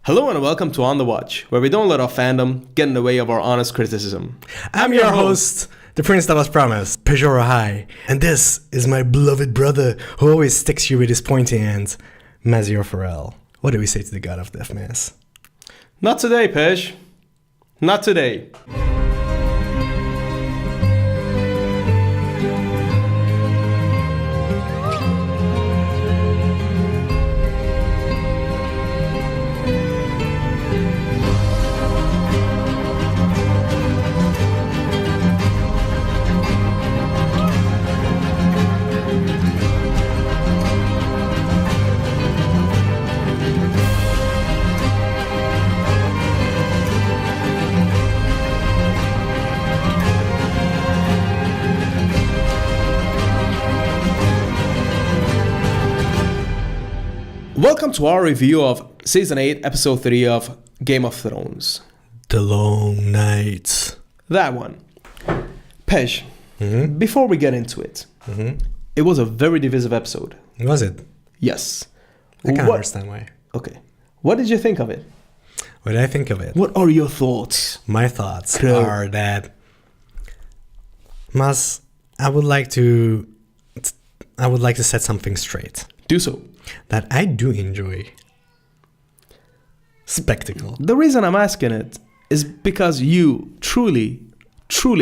Hello and welcome to On The Watch, where we don't let our fandom get in the way of our honest criticism. I'm your host, the prince that was promised, Pejora High, and this is my beloved brother who always sticks you with his pointy end, Mazio Farrell. What do we say to the god of death mass? Not today, Pej. Not today. Welcome to our review of Season 8, Episode 3 of Game of Thrones. The Long Night. That one. Pej, before we get into it, it was a very divisive episode. Was it? Yes. I can't understand why. Okay. What did you think of it? What did I think of it? What are your thoughts? My thoughts are that I would like to set something straight. Do so. That I do enjoy spectacle. The reason I'm asking it is because you truly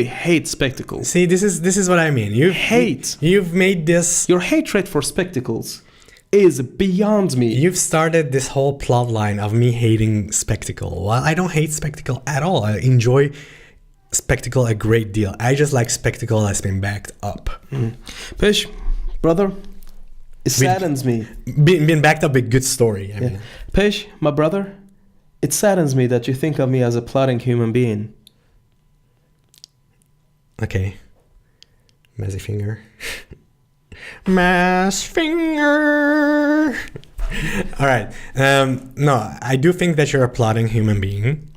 hate spectacles. See, this is what I mean. You've made this. Your hatred for spectacles is beyond me. You've started this whole plot line of me hating spectacle. Well, I don't hate spectacle at all. I enjoy spectacle a great deal. I just like spectacle that's been backed up. Pish, brother, it saddens me. Being backed up with good story. I mean. Pish, my brother, it saddens me that you think of me as a plotting human being. Okay. Messy finger. Mass finger. All right. No, I do think that you're a plotting human being.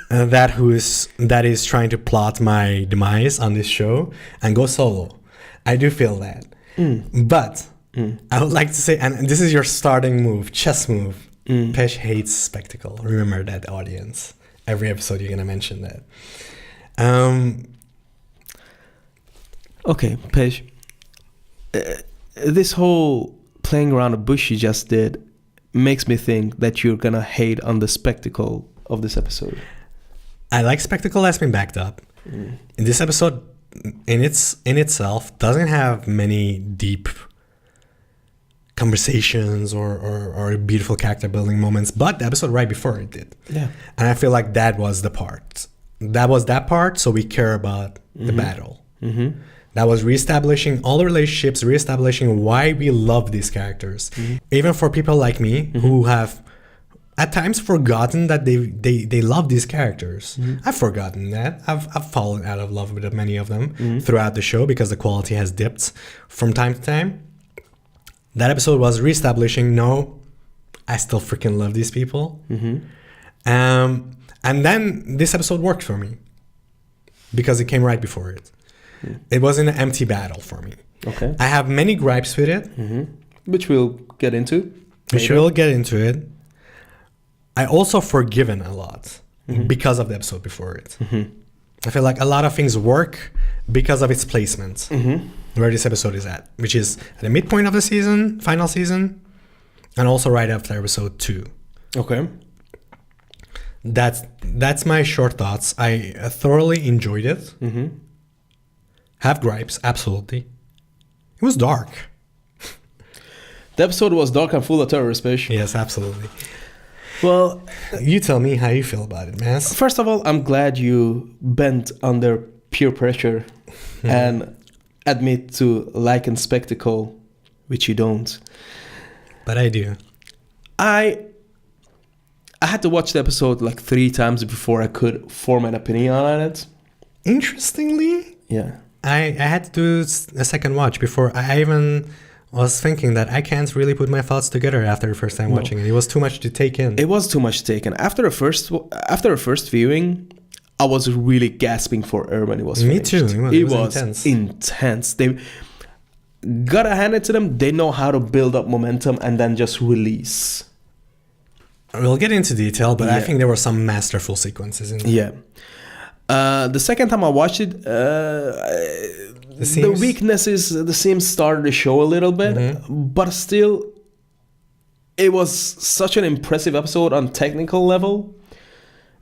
That is trying to plot my demise on this show and go solo. I do feel that. But I would like to say, and this is your starting move, chess move. Pesh hates spectacle. Remember that, audience. Every episode you're gonna mention that. Okay, Pesh. This whole playing around the bush you just did makes me think that you're gonna hate on the spectacle of this episode. I like spectacle that's been backed up. In this episode, in itself, doesn't have many deep conversations or beautiful character building moments, but the episode right before it did. Yeah. And I feel like that was the part. That was that part, so we care about the battle. That was reestablishing all the relationships, reestablishing why we love these characters. Even for people like me who have at times forgotten that they love these characters. I've forgotten that. I've fallen out of love with many of them throughout the show because the quality has dipped from time to time. That episode was reestablishing, no, I still freaking love these people. And then this episode worked for me because it came right before it. It wasn't an empty battle for me. Okay. I have many gripes with it. Which we'll get into. Which we'll get into it. I also forgiven a lot because of the episode before it. I feel like a lot of things work because of its placement, where this episode is at, which is at the midpoint of the season, final season, and also right after episode 2. Okay. That's my short thoughts. I thoroughly enjoyed it. Have gripes, absolutely. It was dark. The episode was dark and full of terror, Pish. Yes, absolutely. Well, you tell me how you feel about it, man. First of all, I'm glad you bent under peer pressure and admit to liking spectacle, which you don't. But I do. I had to watch the episode like 3 times before I could form an opinion on it. Interestingly, yeah, I had to do a second watch before I even was thinking that I can't really put my thoughts together after the first time watching it. It was too much to take in. It was too much to take in. After a first viewing, I was really gasping for air when it was finished. Me too. It was intense. They gotta hand it to them. They know how to build up momentum and then just release. We'll get into detail, but I Yeah. think there were some masterful sequences in there. Yeah. The second time I watched it, the weaknesses, the seams started to show a little bit, but still, it was such an impressive episode on technical level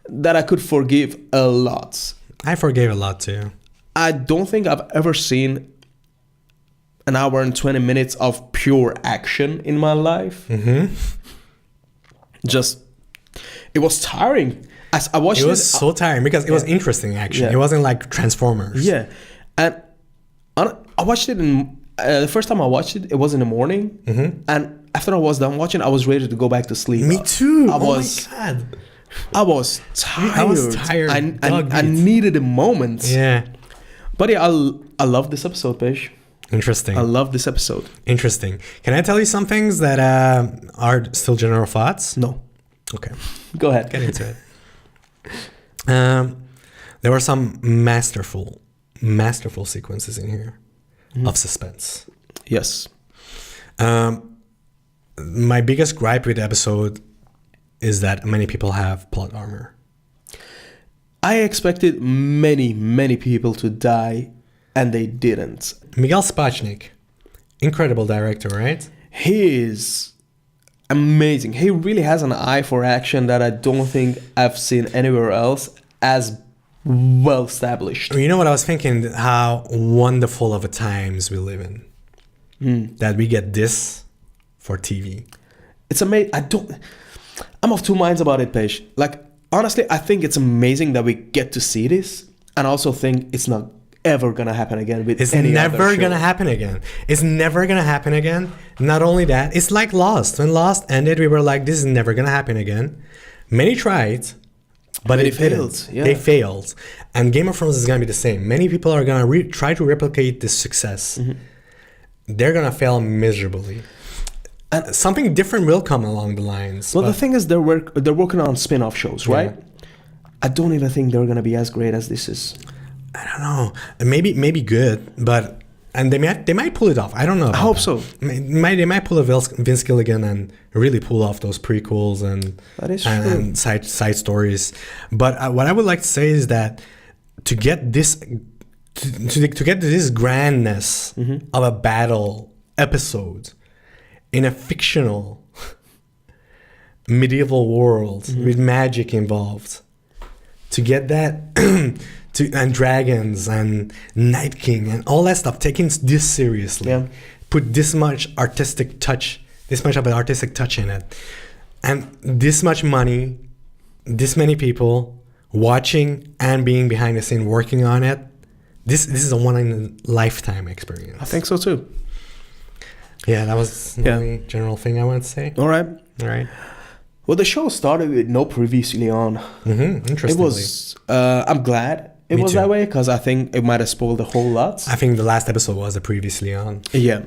that I could forgive a lot. I forgave a lot too. I don't think I've ever seen an hour and 20 minutes of pure action in my life. Just, it was tiring. As I watched it was so tiring because it was interesting action. It wasn't like Transformers. Yeah. And I watched it in, the first time I watched it, it was in the morning. And after I was done watching, I was ready to go back to sleep. Me too. My God. I was tired. I was tired. I needed a moment. Yeah. But yeah, I love this episode, Pesh. Interesting. I love this episode. Interesting. Can I tell you some things that are still general thoughts? No. Okay. Go ahead. Get into it. There were some masterful sequences in here of suspense. Yes. My biggest gripe with the episode is that many people have plot armor. I expected many people to die, and they didn't. Miguel Spachnik, incredible director, right? He is amazing. He really has an eye for action that I don't think I've seen anywhere else as well established. You know what I was thinking? How wonderful of a times we live in. That we get this for TV. It's amazing. I'm of two minds about it, Paige. Like, honestly, I think it's amazing that we get to see this, and I also think it's not ever gonna happen again with it's any never other show. Gonna happen again. It's never gonna happen again. Not only that, it's like Lost. When Lost ended, we were like, this is never gonna happen again. Many tried, but it failed. Yeah. They failed. And Game of Thrones is gonna be the same. Many people are gonna try to replicate this success. They're gonna fail miserably. And something different will come along the lines. Well, the thing is, they're working on spin-off shows, right? Yeah. I don't even think they're gonna be as great as this is. I don't know. Maybe good, but they might pull it off. I don't know. I hope so. They might pull a Vince Gilligan and really pull off those prequels and side stories. But what I would like to say is that to get this to get this grandness of a battle episode in a fictional medieval world with magic involved, to get that and dragons and Night King and all that stuff, taking this seriously, put this much of an artistic touch in it, and this much money, this many people watching and being behind the scene working on it. This is a one-in-a-lifetime experience. I think so too. Yeah, that was the only general thing I wanted to say. All right. Well, the show started with no previously on. Interestingly. It was. I'm glad it was that way, because I think it might have spoiled a whole lot. I think the last episode was the previously on. Yeah.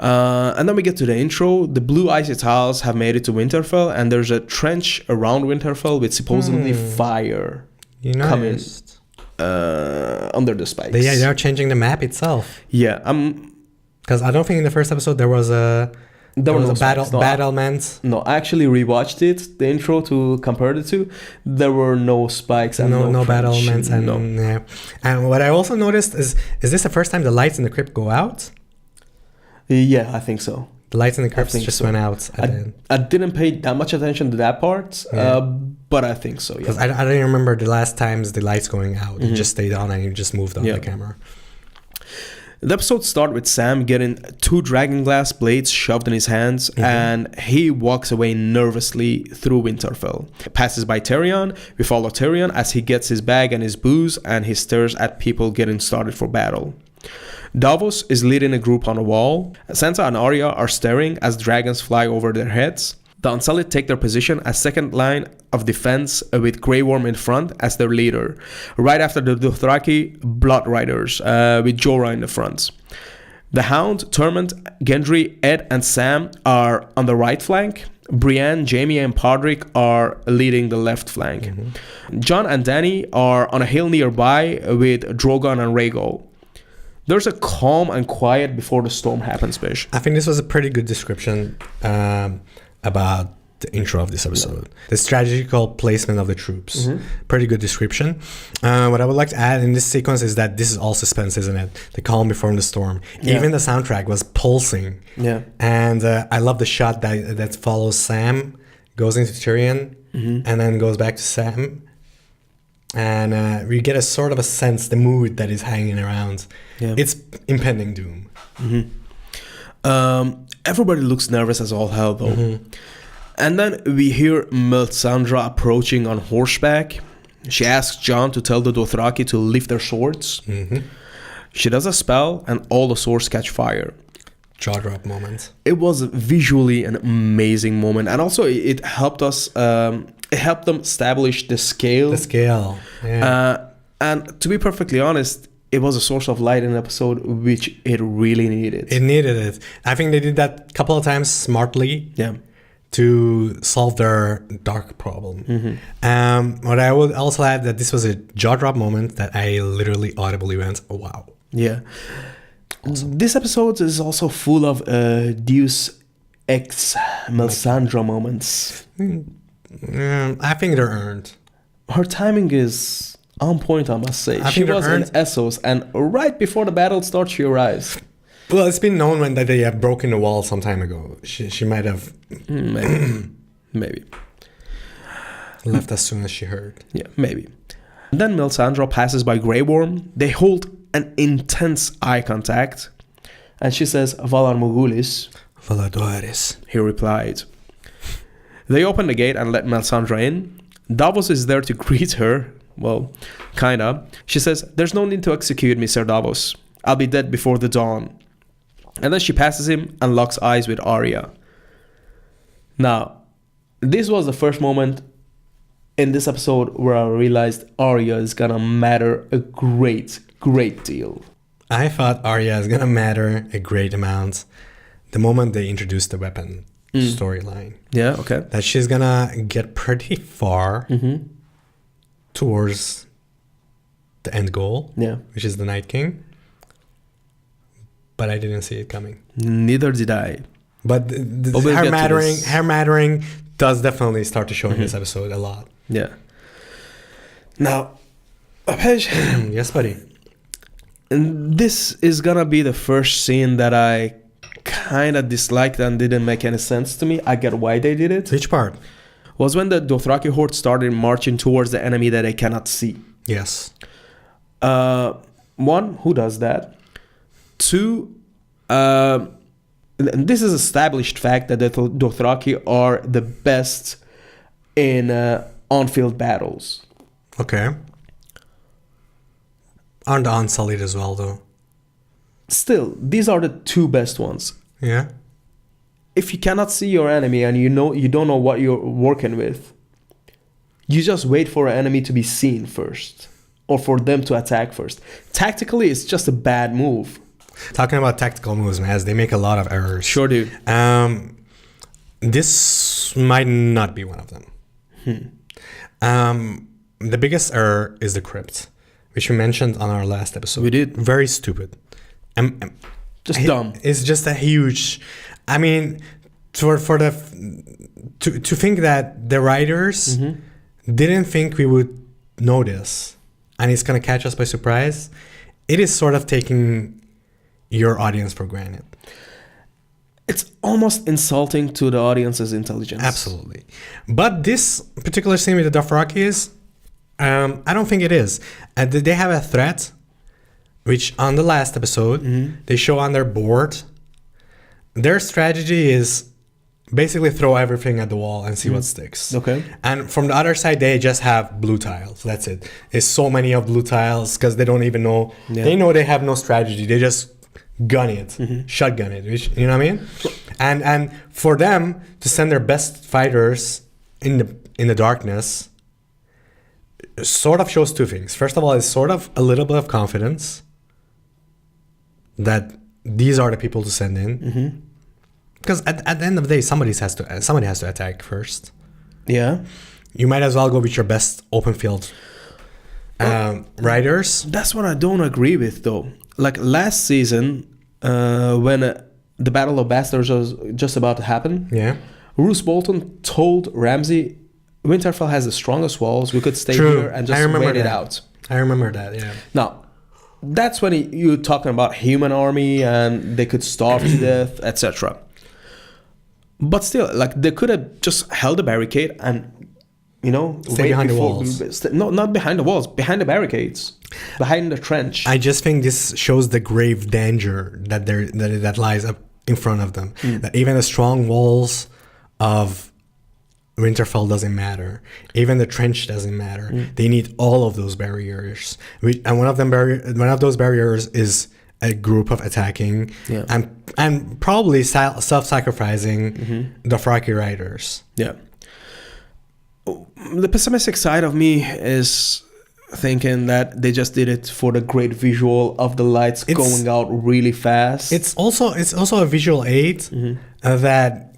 And then we get to the intro. The blue icy tiles have made it to Winterfell, and there's a trench around Winterfell with supposedly fire coming under the spikes. They are changing the map itself. Yeah. Because I don't think in the first episode there was a battlement. No, I actually rewatched it, the intro, to compare the two. There were no spikes and no battlements. And what I also noticed is this the first time the lights in the crypt go out? Yeah, I think so. The lights in the crypt just went out. I didn't pay that much attention to that part, but I think so, yeah. Because I didn't remember the last times the lights going out. It just stayed on and it just moved on the camera. The episode starts with Sam getting 2 dragonglass blades shoved in his hands, and he walks away nervously through Winterfell. Passes by Tyrion. We follow Tyrion as he gets his bag and his booze, and he stares at people getting started for battle. Davos is leading a group on a wall. Sansa and Arya are staring as dragons fly over their heads. The Unsullied take their position as second line of defense with Grey Worm in front as their leader, right after the Dothraki Blood Riders with Jorah in the front. The Hound, Tormund, Gendry, Ed and Sam are on the right flank. Brienne, Jaime and Podrick are leading the left flank. Jon and Dany are on a hill nearby with Drogon and Rhaegal. There's a calm and quiet before the storm happens, Bish. I think this was a pretty good description about the intro of this episode. The strategical placement of the troops. Pretty good description. What I would like to add in this sequence is that this is all suspense, isn't it? The calm before the storm. Even the soundtrack was pulsing. And I love the shot that follows Sam, goes into Tyrion, and then goes back to Sam. And we get a sort of a sense, the mood that is hanging around. It's impending doom. Everybody looks nervous as all hell, though. And then we hear Melisandre approaching on horseback. She asks Jon to tell the Dothraki to lift their swords. She does a spell, and all the swords catch fire. Jaw drop moment. It was visually an amazing moment, and also it helped us. It helped them establish the scale. And to be perfectly honest, it was a source of light in an episode which it really needed. It needed it. I think they did that a couple of times smartly. To solve their dark problem. What I would also add that this was a jaw drop moment that I literally audibly went, oh, wow. Awesome. This episode is also full of Deus Ex Melisandre moments. I think they're earned. Her timing is on point, I must say. She was in Essos, and right before the battle starts, she arrives. Well, it's been known that they have broken the wall some time ago. She might have... Maybe. Left as soon as she heard. Maybe. And then Melisandre passes by Grey Worm. They hold an intense eye contact. And she says, Valar Morghulis. Valar Dohaeris. He replied. They open the gate and let Melisandre in. Davos is there to greet her. Well, kinda. She says, there's no need to execute me, Sir Davos. I'll be dead before the dawn. And then she passes him and locks eyes with Arya. Now, this was the first moment in this episode where I realized Arya is gonna matter a great deal. I thought Arya is gonna matter a great amount the moment they introduced the weapon storyline. That she's gonna get pretty far towards the end goal, which is the Night King. But I didn't see it coming. Neither did I. But her mattering does definitely start to show in this episode a lot. Now, Abhej. Yes, buddy. And this is gonna be the first scene that I kind of disliked and didn't make any sense to me. I get why they did it. Which part? Was when the Dothraki horde started marching towards the enemy that they cannot see. Yes. One, who does that? Two, and this is established fact that the Dothraki are the best in on-field battles. Okay. Aren't the Unsullied as well, though? Still, these are the two best ones. Yeah. If you cannot see your enemy and you don't know what you're working with, you just wait for an enemy to be seen first, or for them to attack first. Tactically, it's just a bad move. Talking about tactical moves, man, they make a lot of errors. Sure do. This might not be one of them. The biggest error is the crypt, which we mentioned on our last episode. We did. Very stupid. Just dumb. It's just a huge... I mean, to think that the writers didn't think we would know this, and it's going to catch us by surprise, it is sort of taking your audience for granted. It's almost insulting to the audience's intelligence. Absolutely. But this particular scene with the Dothraki I don't think it is. They have a threat, which on the last episode, they show on their board. Their strategy is basically throw everything at the wall and see what sticks. Okay. And from the other side, they just have blue tiles. That's it. There's so many of blue tiles because they don't even know. Yeah. They know they have no strategy. They just gun it, shotgun it. Which, you know what I mean? And for them to send their best fighters in the darkness sort of shows two things. First of all, it's sort of a little bit of confidence that these are the people to send in. Because at the end of the day, somebody has to attack first. Yeah. You might as well go with your best open field riders. That's what I don't agree with, though. Like last season, when the Battle of Bastards was just about to happen, Roose Bolton told Ramsay, Winterfell has the strongest walls. We could stay True. here and just wait it out. I remember that, yeah. Now, that's when you're talking about human army and they could starve to death, etc. But still, like, they could have just held a barricade and, you know, stay behind the walls. No, not behind the walls, behind the barricades, behind the trench. I just think this shows the grave danger that lies up in front of them. That even the strong walls of Winterfell doesn't matter. Even the trench doesn't matter. They need all of those barriers. And one of those barriers is a group of attacking and probably self-sacrificing Dothraki riders. Yeah. The pessimistic side of me is thinking that they just did it for the great visual of the lights going out really fast. It's also a visual aid that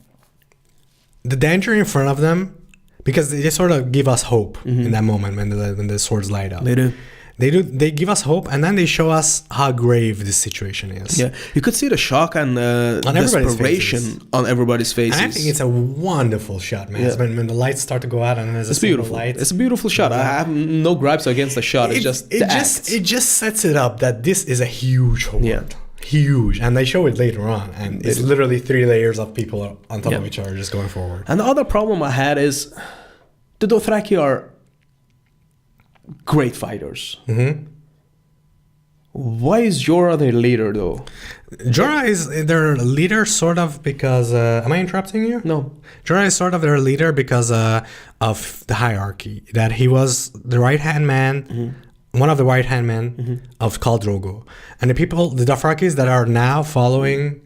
the danger in front of them, because they just sort of give us hope in that moment when the swords light up. They give us hope, and then they show us how grave this situation is. Yeah, you could see the shock and desperation on everybody's faces. And I think it's a wonderful shot, man. Yeah. When the lights start to go out and there's a light. It's a beautiful shot. I have no gripes against the shot. It just sets it up that this is a huge horde. Yeah. Huge, and they show it later on, and it's literally 3 layers of people on top of each other just going forward. And the other problem I had is the Dothraki are great fighters. Why is Jorah their leader, though? Jorah is their leader sort of because... am I interrupting you? No. Jorah is sort of their leader because of the hierarchy. That he was the right-hand man, one of the right-hand men of Khal Drogo. And the Dothrakis that are now following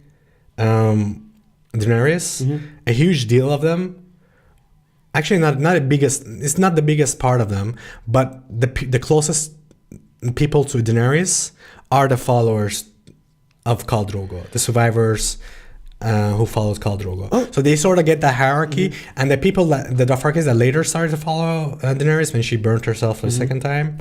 Daenerys, a huge deal of them, actually not the biggest, it's not the biggest part of them, but the closest people to Daenerys are the followers of Khal Drogo, the survivors who followed Khal Drogo. So they sort of get the hierarchy, and the Dothrakis that later started to follow Daenerys when she burnt herself for the second time,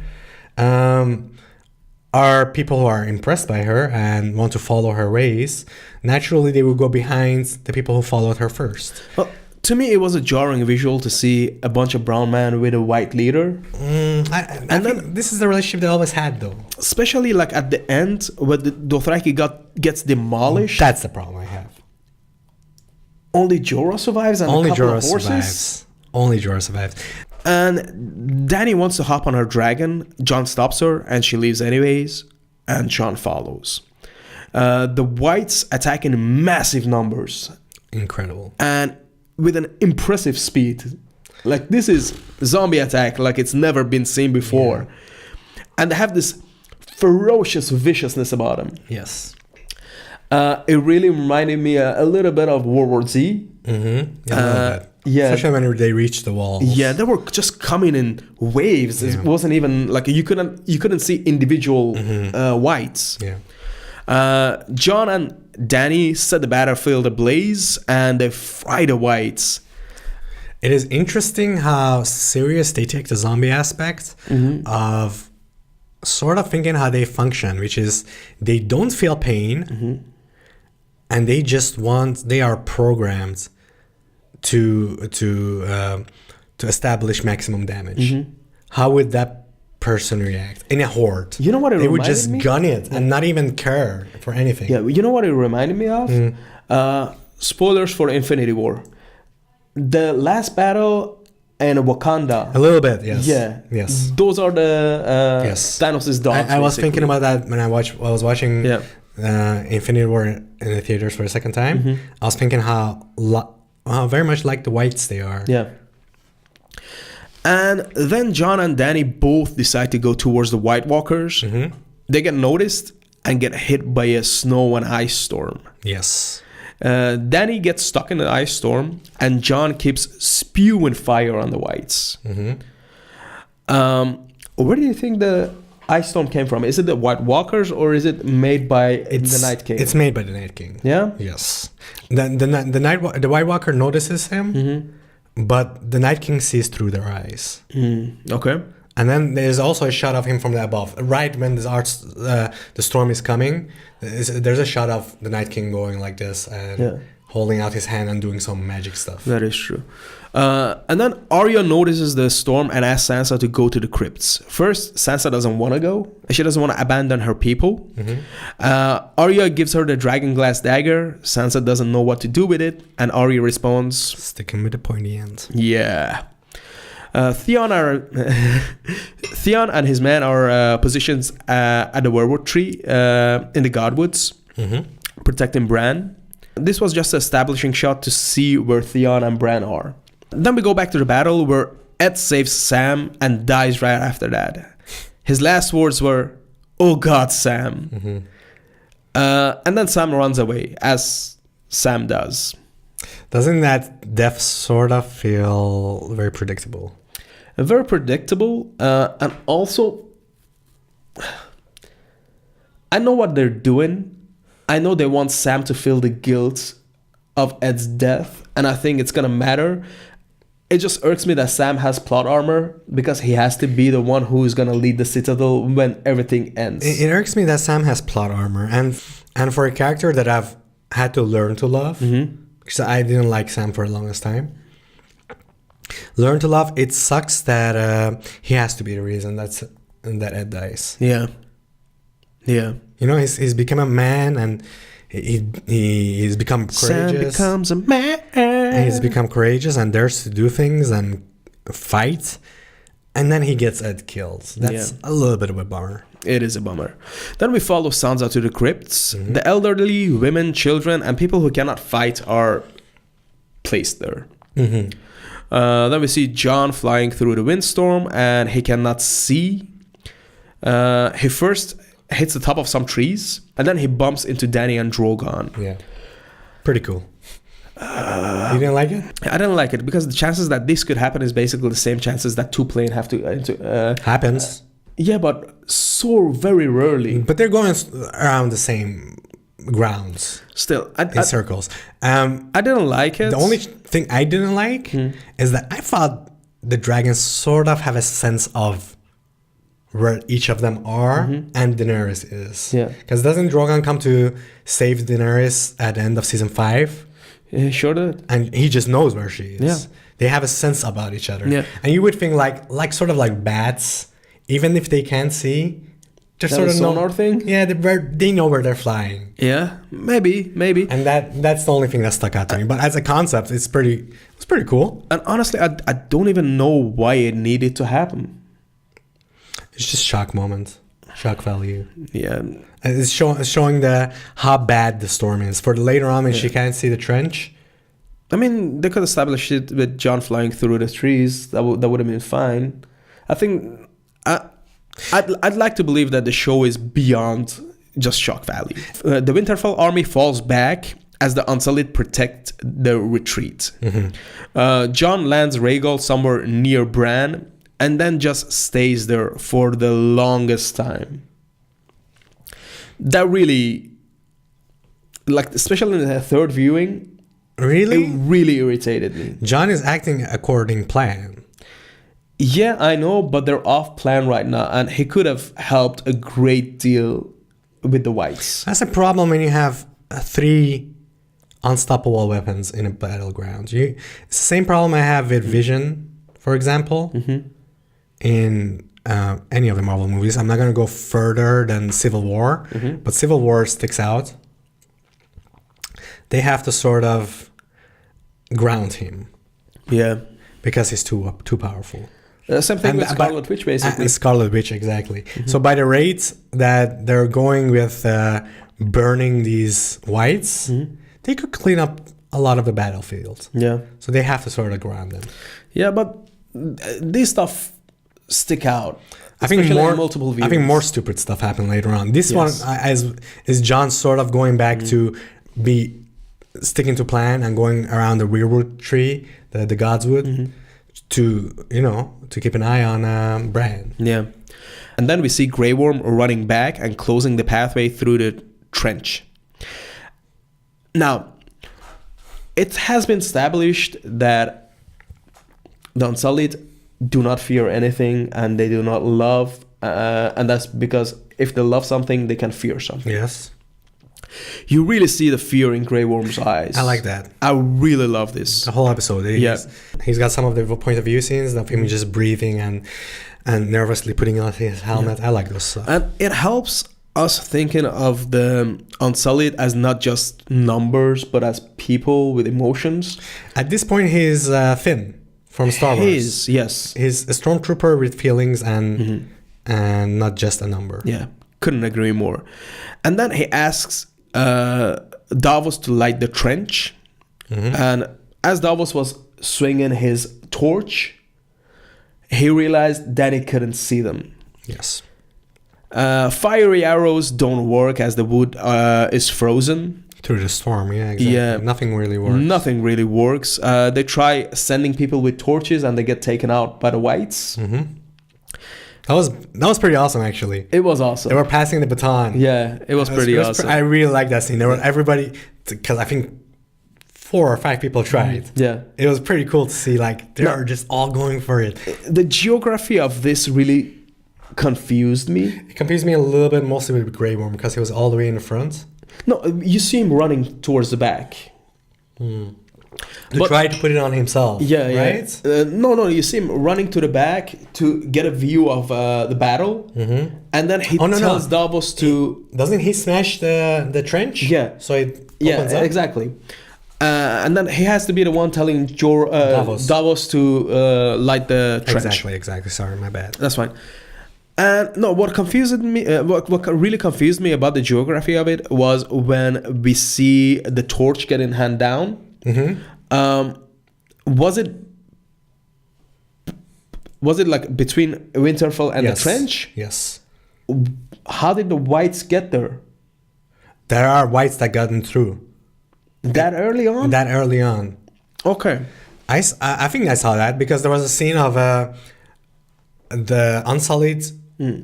are people who are impressed by her and want to follow her ways. Naturally, they will go behind the people who followed her first. Well, to me, it was a jarring visual to see a bunch of brown men with a white leader. I think this is the relationship they always had, though. Especially like at the end, when the Dothraki gets demolished. That's the problem I have. Only Jorah survives and only a couple Jorah of horses. Survives. Only Jorah survives. And Dany wants to hop on her dragon. Jon stops her, and she leaves anyways. And Jon follows. The whites attack in massive numbers. Incredible. And with an impressive speed. Like, this is zombie attack like it's never been seen before. Yeah. And they have this ferocious viciousness about them. Yes. It really reminded me a little bit of World War Z. Yeah, especially when they reached the walls. Yeah, they were just coming in waves. It wasn't even like you couldn't see individual whites. Yeah. Jon and Dany set the battlefield ablaze and they fry the whites. It is interesting how serious they take the zombie aspect of sort of thinking how they function, which is they don't feel pain and they are programmed to establish maximum damage. How would that person react in a horde? You know what they would just gun it and not even care for anything. Yeah, you know what it reminded me of? Spoilers for Infinity War. The last battle in Wakanda. A little bit, yes. Yeah. Yes. Those are the Thanos' dogs. I was thinking about that when I was watching Infinity War in the theaters for the second time. I was thinking how very much like the whites they are. Yeah. And then Jon and Dany both decide to go towards the White Walkers. They get noticed and get hit by a snow and ice storm. Yes. Dany gets stuck in the ice storm, and Jon keeps spewing fire on the whites. Where do you think the ice storm came from? Is it the White Walkers or is it made by the Night King? It's made by the Night King. Yeah? Yes. The White Walker notices him, but the Night King sees through their eyes. Okay. And then there's also a shot of him from the above. Right when the storm is coming, there's a shot of the Night King going like this and holding out his hand and doing some magic stuff. That is true. And then Arya notices the storm and asks Sansa to go to the crypts. First, Sansa doesn't want to go. She doesn't want to abandon her people. Arya gives her the dragon glass dagger. Sansa doesn't know what to do with it. And Arya responds, "Sticking with the pointy end." Yeah. Theon and his men are positioned at the Werewood tree in the Godwoods, protecting Bran. This was just an establishing shot to see where Theon and Bran are. Then we go back to the battle where Ed saves Sam and dies right after that. His last words were, "Oh God, Sam." And then Sam runs away, as Sam does. Doesn't that death sort of feel very predictable? Very predictable. And also, I know what they're doing. I know they want Sam to feel the guilt of Ed's death, and I think it's gonna matter. It just irks me that Sam has plot armor because he has to be the one who is gonna lead the Citadel when everything ends. It irks me that Sam has plot armor, and for a character that I've had to learn to love, because I didn't like Sam for the longest time. Learn to love. It sucks that he has to be the reason that Ed dies. Yeah. You know, he's become a man, and he's become courageous. Sam becomes a man. And he's become courageous and dares to do things and fight. And then he gets Ed killed. That's a little bit of a bummer. It is a bummer. Then we follow Sansa to the crypts. The elderly, women, children, and people who cannot fight are placed there. Then we see Jon flying through the windstorm, and he cannot see. He first hits the top of some trees, and then he bumps into Dany and Drogon. Yeah. Pretty cool. You didn't like it? I didn't like it because the chances that this could happen is basically the same chances that two planes have to... Happens. Yeah, but so very rarely. But they're going around the same grounds. Still. In circles. I didn't like it. The only thing I didn't like is that I thought the dragons sort of have a sense of where each of them are and Daenerys is. Yeah. Because doesn't Drogon come to save Daenerys at the end of season 5? He sure did. And he just knows where she is. Yeah. They have a sense about each other. Yeah. And you would think like sort of like bats, even if they can't see, just sort of sonar thing? Yeah, they know where they're flying. Yeah, maybe. And that's the only thing that stuck out to me. But as a concept, it's pretty cool. And honestly, I don't even know why it needed to happen. It's just shock moment, shock value. Yeah, it's showing how bad the storm is. For later on when she can't see the trench. I mean, they could establish it with Jon flying through the trees. That would have been fine. I think I'd like to believe that the show is beyond just shock value. The Winterfell army falls back as the Unsullied protect the retreat. Jon lands Rhaegal somewhere near Bran, and then just stays there for the longest time. That really, like, especially in the third viewing, it really irritated me. Jon is acting according plan. Yeah, I know, but they're off plan right now, and he could have helped a great deal with the Whites. That's a problem when you have 3 unstoppable weapons in a battleground. It's the same problem I have with Vision, for example. In any of the Marvel movies. I'm not going to go further than Civil War, but Civil War sticks out. They have to sort of ground him. Yeah. Because he's too powerful. Same thing with Scarlet Witch, basically. Scarlet Witch, exactly. So by the rate that they're going with burning these Whites, they could clean up a lot of the battlefield. Yeah. So they have to sort of ground them. Yeah, but this stuff stick out. I think more stupid stuff happened later on. This one is Jon sort of going back to be sticking to plan and going around the Weirwood tree, the Godswood, to keep an eye on Bran. Yeah. And then we see Grey Worm running back and closing the pathway through the trench. Now, it has been established that the Unsullied do not fear anything, and they do not love, and that's because if they love something, they can fear something. Yes. You really see the fear in Grey Worm's eyes. I like that. I really love this. The whole episode. He's got some of the point of view scenes of him just breathing and nervously putting on his helmet. I like those stuff. And it helps us thinking of the Unsullied as not just numbers, but as people with emotions. At this point, he's Finn from Star Wars. Yes. He's a stormtrooper with feelings and not just a number. Yeah, couldn't agree more. And then he asks Davos to light the trench. And as Davos was swinging his torch, he realized that he couldn't see them. Yes. Fiery arrows don't work as the wood is frozen. Through the storm, yeah, exactly. Yeah. Nothing really works. Nothing really works. They try sending people with torches and they get taken out by the whites. That was pretty awesome, actually. It was awesome. They were passing the baton. Yeah, it was pretty awesome. I really like that scene. There were everybody, because I think 4 or 5 people tried. Yeah. It was pretty cool to see, like, they are just all going for it. The geography of this really confused me. It confused me a little bit, mostly with Grey Worm, because he was all the way in the front. No, you see him running towards the back. To try to put it on himself. Yeah, right? Yeah. No, you see him running to the back to get a view of the battle. And then he tells Davos to... Doesn't he smash the trench? Yeah. So it opens up? Exactly. And then he has to be the one telling Davos to light the trench. Exactly. Sorry, my bad. That's fine. And no, what confused me, what really confused me about the geography of it was when we see the torch getting handed down. Was it like between Winterfell and the trench? Yes. How did the whites get there? There are whites that gotten through. That early on? Okay. I think I saw that because there was a scene of the Unsullied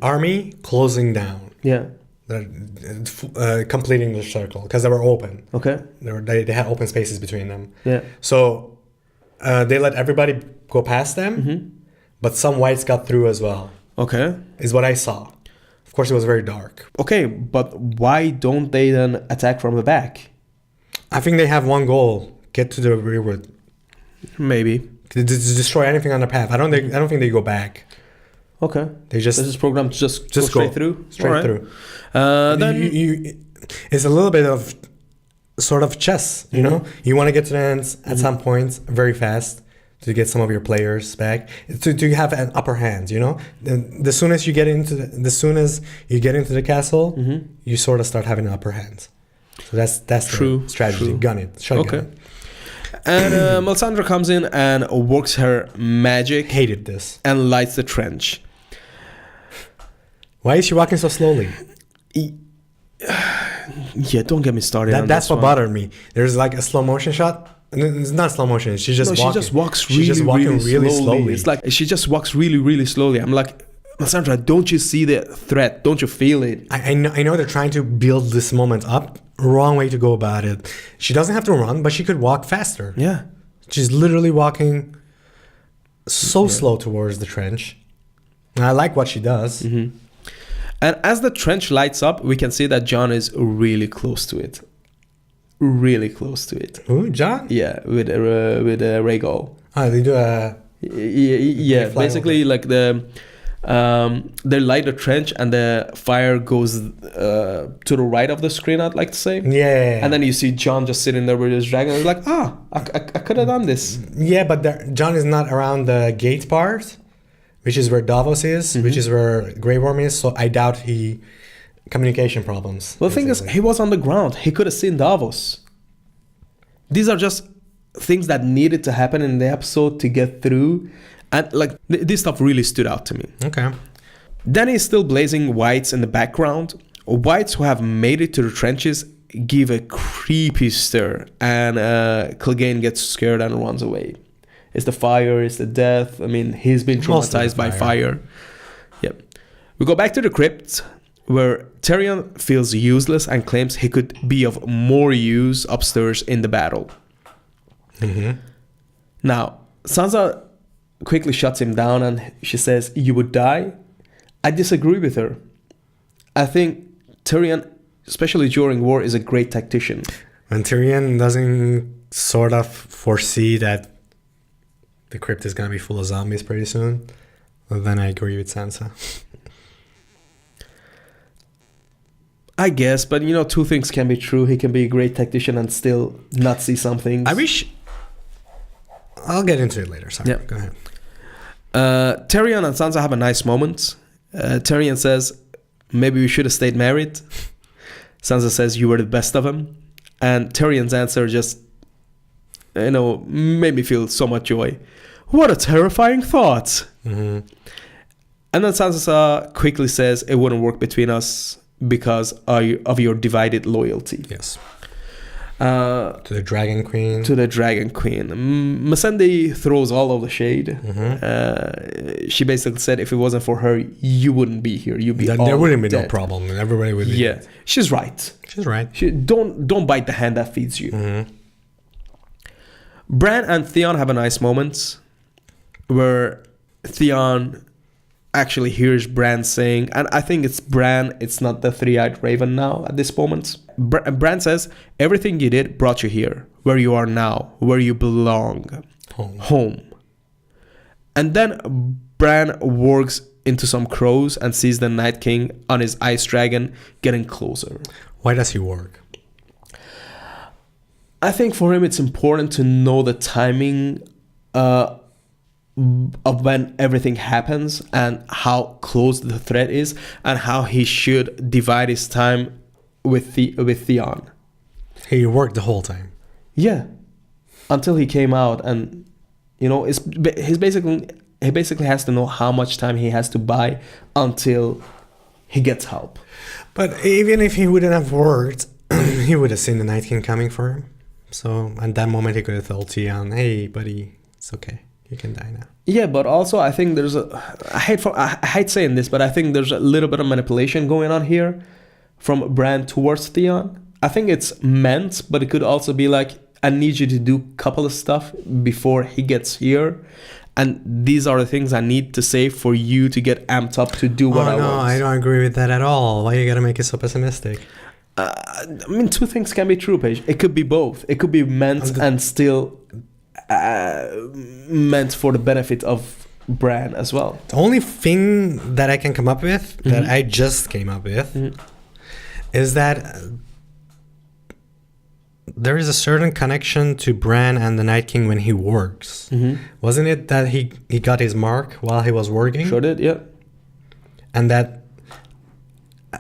army closing down. Yeah. Completing the circle because they were open. Okay. They had open spaces between them. Yeah. So they let everybody go past them, but some whites got through as well. Okay. Is what I saw. Of course, it was very dark. Okay, but why don't they then attack from the back? I think they have one goal: get to the rearward. Maybe. To destroy anything on the path. I don't think they go back. Okay. They just this is programmed to just go straight through. Straight through. Then it's a little bit of sort of chess. You know, you want to get to the end at some point very fast to get some of your players back to have an upper hand. You know, the soon as you get into the castle, you sort of start having an upper hand. So that's true the strategy. True. Gun it. Shotgun it. And Melisandre comes in and works her magic. Hated this. And lights the trench. Why is she walking so slowly? Yeah, don't get me started. That's what bothered me. There's like a slow motion shot. It's not slow motion. She just walks really slowly. It's like she just walks really slowly. I'm like, Melisandre, don't you see the threat? Don't you feel it? I know they're trying to build this moment up. Wrong way to go about it. She doesn't have to run, but she could walk faster. Yeah. She's literally walking so slow towards the trench. And I like what she does. And as the trench lights up, we can see that Jon is really close to it. Really close to it. Who? Jon? Yeah, with Rhaegal. Oh, they do a... Yeah, basically over. Like they light a trench and the fire goes to the right of the screen, I'd like to say. Yeah. And then you see Jon just sitting there with his dragon. It's like, I could have done this. Yeah, but Jon is not around the gate part, which is where Davos is, which is where Grey Worm is. So I doubt communication problems. Well, the thing is, he was on the ground. He could have seen Davos. These are just things that needed to happen in the episode to get through. And like this stuff really stood out to me. Okay. Then he's still blazing whites in the background. Whites who have made it to the trenches give a creepy stir, and Clegane gets scared and runs away. It's the fire, it's the death. I mean, he's been traumatized by fire. Yep. We go back to the crypt where Tyrion feels useless and claims he could be of more use upstairs in the battle. Now, Sansa quickly shuts him down and she says, "You would die." I disagree with her. I think Tyrion especially during war, is a great tactician. When Tyrion doesn't sort of foresee that the crypt is going to be full of zombies pretty soon, well, then I agree with Sansa. I guess, but two things can be true. He can be a great tactician and still not see some things. I wish... I'll get into it later. Sorry, go ahead. Tyrion and Sansa have a nice moment. Tyrion says, maybe we should have stayed married. Sansa says, you were the best of him. And Tyrion's answer just, made me feel so much joy. What a terrifying thought. Mm-hmm. And then Sansa quickly says, it wouldn't work between us because of your divided loyalty. Yes. To the Dragon Queen. Missandei throws all of the shade. Mm-hmm. She basically said, if it wasn't for her, you wouldn't be here. You'd be all there wouldn't be dead. no problem. Everybody would be dead. She's right. Don't bite the hand that feeds you. Mm-hmm. Bran and Theon have a nice moment where Theon actually hears Bran saying, and I think it's Bran, it's not the three-eyed raven now at this moment. Bran says, everything you did brought you here, where you are now, where you belong, home. And then Bran works into some crows and sees the Night King on his ice dragon getting closer. Why does he work? I think for him it's important to know the timing of when everything happens and how close the threat is and how he should divide his time with Theon. He worked the whole time. Yeah, until he came out, and he basically has to know how much time he has to buy until he gets help. But even if he wouldn't have worked, he would have seen the Night King coming for him. So at that moment he could have told Theon, "Hey, buddy, it's okay. You can die now." Yeah, but also I think there's I hate saying this, but I think there's a little bit of manipulation going on here from Bran towards Theon. I think it's meant, but it could also be like, I need you to do a couple of stuff before he gets here, and these are the things I need to say for you to get amped up to do what I want. No, I don't agree with that at all. Why you gotta make it so pessimistic? Two things can be true, Paige. It could be both. It could be meant and still meant for the benefit of Bran as well. The only thing that I can come up with, that I just came up with, is that there is a certain connection to Bran and the Night King when he works. Wasn't it that he got his mark while he was working? Sure did, yeah. And that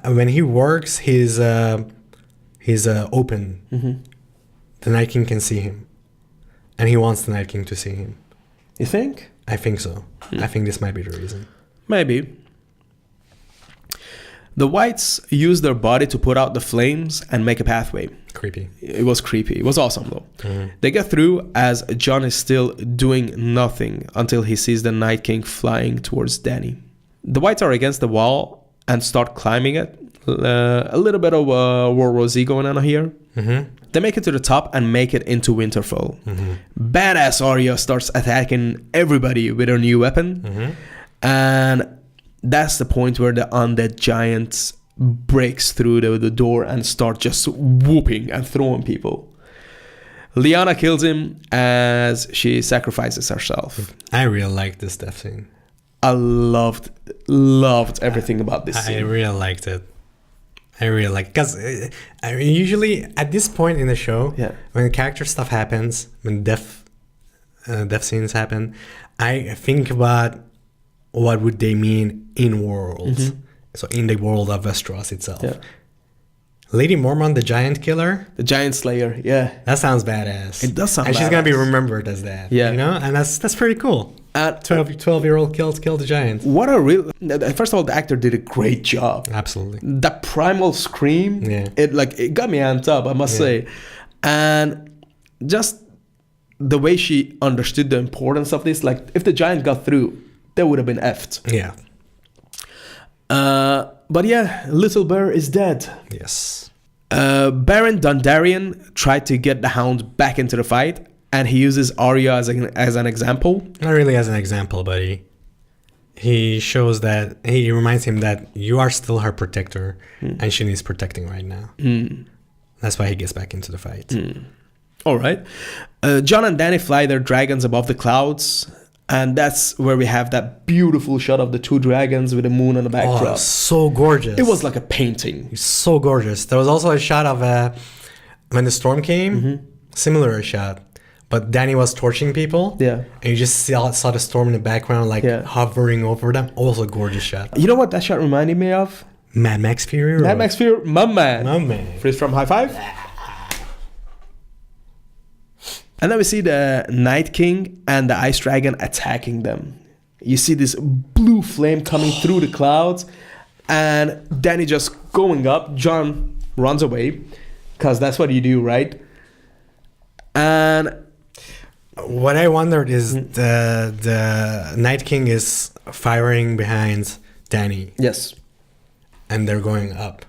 when he works, he's open. The Night King can see him. And he wants the Night King to see him. You think? I think so. I think this might be the reason. Maybe. The Whites use their body to put out the flames and make a pathway. Creepy. It was creepy. It was awesome, though. They get through as Jon is still doing nothing until he sees the Night King flying towards Dany. The Whites are against the wall and start climbing it. A little bit of World War Z going on here. They make it to the top and make it into Winterfell. Badass Arya starts attacking everybody with her new weapon. And that's the point where the undead giant breaks through the door and start just whooping and throwing people. Lyanna kills him as she sacrifices herself. I really like this death scene. I loved everything about this scene. I really liked it. Because usually at this point in the show, when character stuff happens, when death scenes happen, I think about what would they mean in world. So in the world of Westeros itself. Lady Mormont, the giant killer. The giant slayer, yeah. That sounds badass. It does sound badass. And she's going to be remembered as that. Yeah. You know? And that's pretty cool. 12-year-old killed the giant. First of all, the actor did a great job. Absolutely. That primal scream, it got me amped up, I must say. And just the way she understood the importance of this, like if the giant got through, they would have been effed. Yeah. But yeah, Little Bear is dead. Yes. Baron Dondarrion tried to get the Hound back into the fight, and he uses Arya as an example. Not really as an example, but he shows that he reminds him that you are still her protector, and she needs protecting right now. That's why he gets back into the fight. All right. John and Danny fly their dragons above the clouds, and that's where we have that beautiful shot of the two dragons with the moon on the backdrop. Oh, so gorgeous. It was like a painting. It's so gorgeous. There was also a shot of when the storm came, similar shot. But Danny was torching people. Yeah. And you just saw the storm in the background, like hovering over them. Also a gorgeous shot. You know what that shot reminded me of? Mad Max Fury Road. Mad Max Fury, my man. My man. Freeze from high five. And then we see the Night King and the Ice Dragon attacking them. You see this blue flame coming through the clouds, and Danny just going up. John runs away, because that's what you do, right? And what I wondered is the Night King is firing behind Danny. Yes. And they're going up.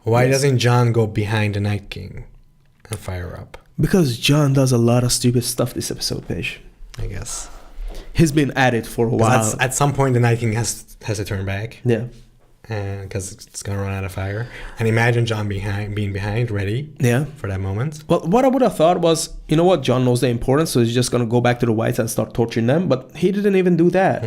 Why doesn't John go behind the Night King and fire up? Because John does a lot of stupid stuff this episode, Paige. I guess. He's been at it for a while. At some point, the Night King has to turn back. Yeah. Because it's going to run out of fire. And imagine John being behind, ready for that moment. Well, what I would have thought was, you know what, John knows the importance, so he's just going to go back to the Whites and start torturing them. But he didn't even do that.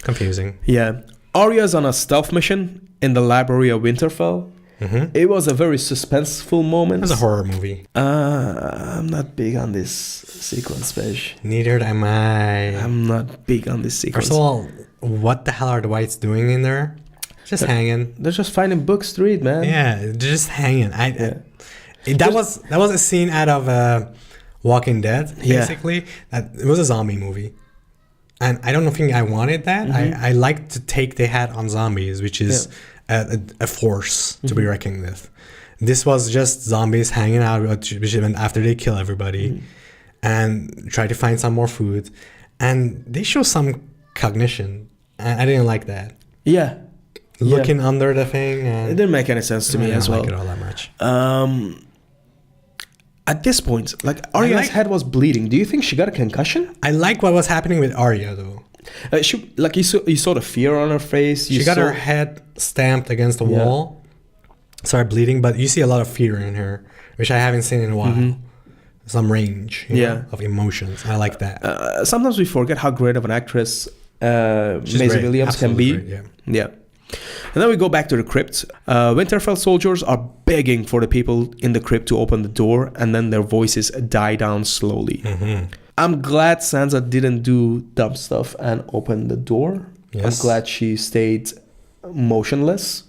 Confusing. Yeah. Arya's on a stealth mission in the library of Winterfell. It was a very suspenseful moment. It was a horror movie. I'm not big on this sequence, Paige. Neither am I. I'm not big on this sequence. First of all, what the hell are the Whites doing in there? Just hanging. They're just finding books to read, man. Yeah, they're just hanging. That was a scene out of Walking Dead, basically. It was a zombie movie. And I don't think I wanted that. I like to take the hat on zombies, which is a force to be reckoned with. This was just zombies hanging out after they kill everybody and try to find some more food. And they show some cognition. I didn't like that. Yeah. Looking under the thing. And it didn't make any sense to me as well. I don't like it all that much. At this point, Arya's head was bleeding. Do you think she got a concussion? I like what was happening with Arya, though. You saw the fear on her face. She got her head stamped against the wall, started bleeding, but you see a lot of fear in her, which I haven't seen in a while. Some range of emotions. I like that. Sometimes we forget how great of an actress Maisie Williams can be. Great, yeah. And then we go back to the crypt. Winterfell soldiers are begging for the people in the crypt to open the door, and then their voices die down slowly. I'm glad Sansa didn't do dumb stuff and open the door. Yes. I'm glad she stayed motionless.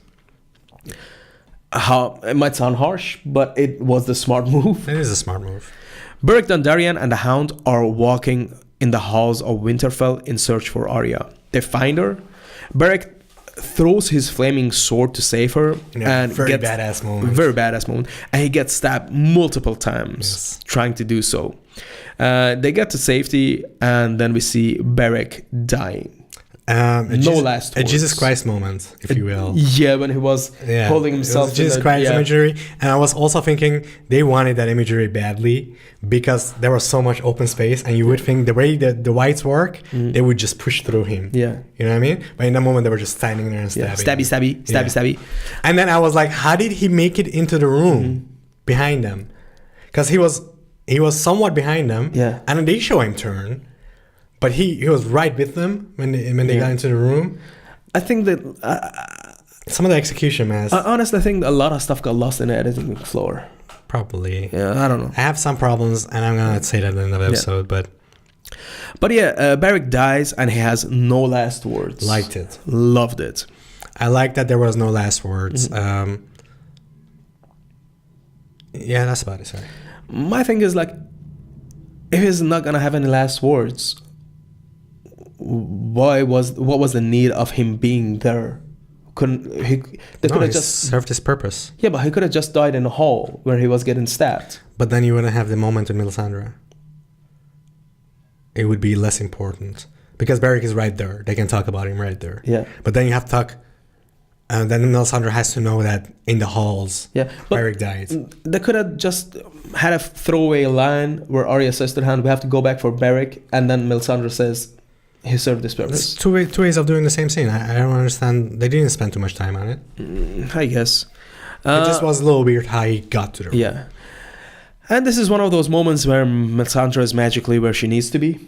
It might sound harsh, but it was the smart move. It is a smart move. Beric Dondarrion and the Hound are walking in the halls of Winterfell in search for Arya. They find her. Beric throws his flaming sword to save her, and very badass moment. And he gets stabbed multiple times trying to do so. They get to safety, and then we see Beric dying. Last words. A Jesus Christ moment, if you will. Yeah, when he was holding himself. It was Jesus Christ imagery. And I was also thinking they wanted that imagery badly because there was so much open space, and you would think the way that the Whites work, they would just push through him. Yeah. You know what I mean? But in that moment, they were just standing there and stabbing. Stabby. And then I was like, how did he make it into the room behind them? Because he was somewhat behind them. Yeah. And then they show him turn. But he was right with them when they got into the room. I think that some of the execution, man. Honestly, I think a lot of stuff got lost in the editing floor. Probably. Yeah, I don't know. I have some problems, and I'm gonna say that in the end of the episode. But Beric dies, and he has no last words. Liked it. Loved it. I like that there was no last words. Yeah, that's about it. Sorry. My thing is if he's not gonna have any last words, what was the need of him being there? He could have just served his purpose. Yeah, but he could have just died in the hall where he was getting stabbed. But then you wouldn't have the moment with Melisandre. It would be less important because Beric is right there. They can talk about him right there. Yeah. But then you have to talk. And then Melisandre has to know that in the halls, Beric died. They could have just had a throwaway line where Arya says to the Hound, "We have to go back for Beric," and then Melisandre says, He served this purpose. It's two ways of doing the same scene. I don't understand. They didn't spend too much time on it. I guess. It just was a little weird how he got to the room. Yeah. And this is one of those moments where Melisandre is magically where she needs to be.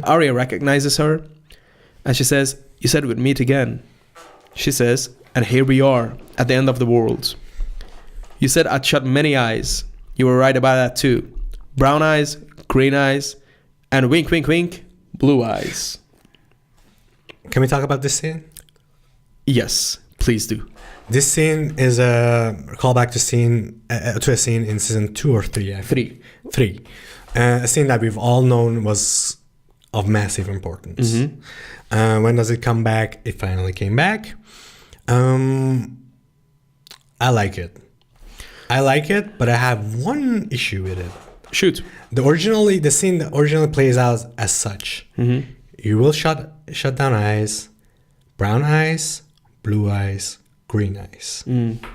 Arya recognizes her, and she says, "You said we'd meet again." She says, "And here we are, at the end of the world. You said I'd shut many eyes. You were right about that too. Brown eyes, green eyes, and wink, wink, wink, blue eyes." Can we talk about this scene? Yes, please do. This scene is a callback to a scene in season 2 or 3. Three. A scene that we've all known was of massive importance. When does it come back? It finally came back. I like it. But I have one issue with it. Shoot. The scene that originally plays out as such. You will shut down eyes, brown eyes, blue eyes, green eyes.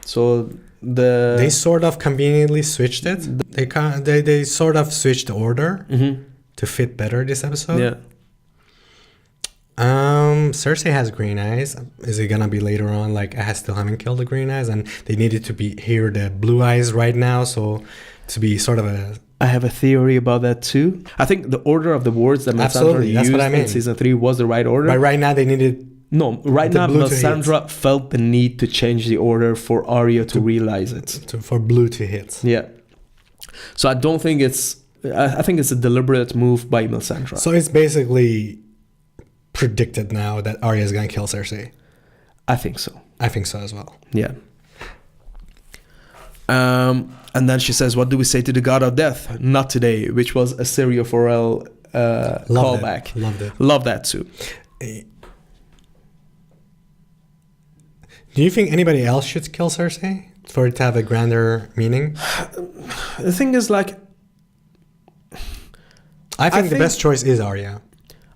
So they sort of conveniently switched it. They sort of switched the order to fit better this episode. Yeah. Cersei has green eyes. Is it gonna be later on like I still haven't killed the green eyes and they needed to be here the blue eyes right now, so to be sort of a... I have a theory about that too. I think the order of the words that Melisandre used in season 3 was the right order. But right now they needed... No, right now Melisandre felt the need to change the order for Arya to realize it. For blue to hit. Yeah. So I don't think it's... I think it's a deliberate move by Melisandre. So it's basically predicted now that Arya is going to kill Cersei. I think so. I think so as well. Yeah. And then she says, "What do we say to the god of death? Not today," which was a Syrio Forel callback. Loved it. Love that too. Do you think anybody else should kill Cersei for it to have a grander meaning? The thing is, like... I think the best choice is Arya.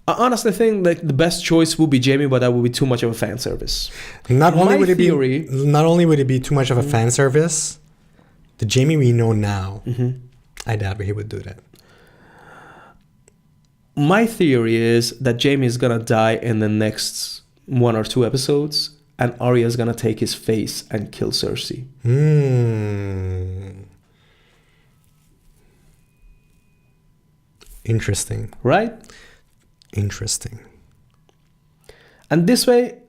I honestly think like the best choice would be Jaime, but that would be too much of a fan service. Not only would it be too much of a fan service, the Jaime we know now, I doubt he would do that. My theory is that Jaime is gonna die in the next 1 or 2 episodes, and Arya is gonna take his face and kill Cersei. Interesting. Right? Interesting. And this way,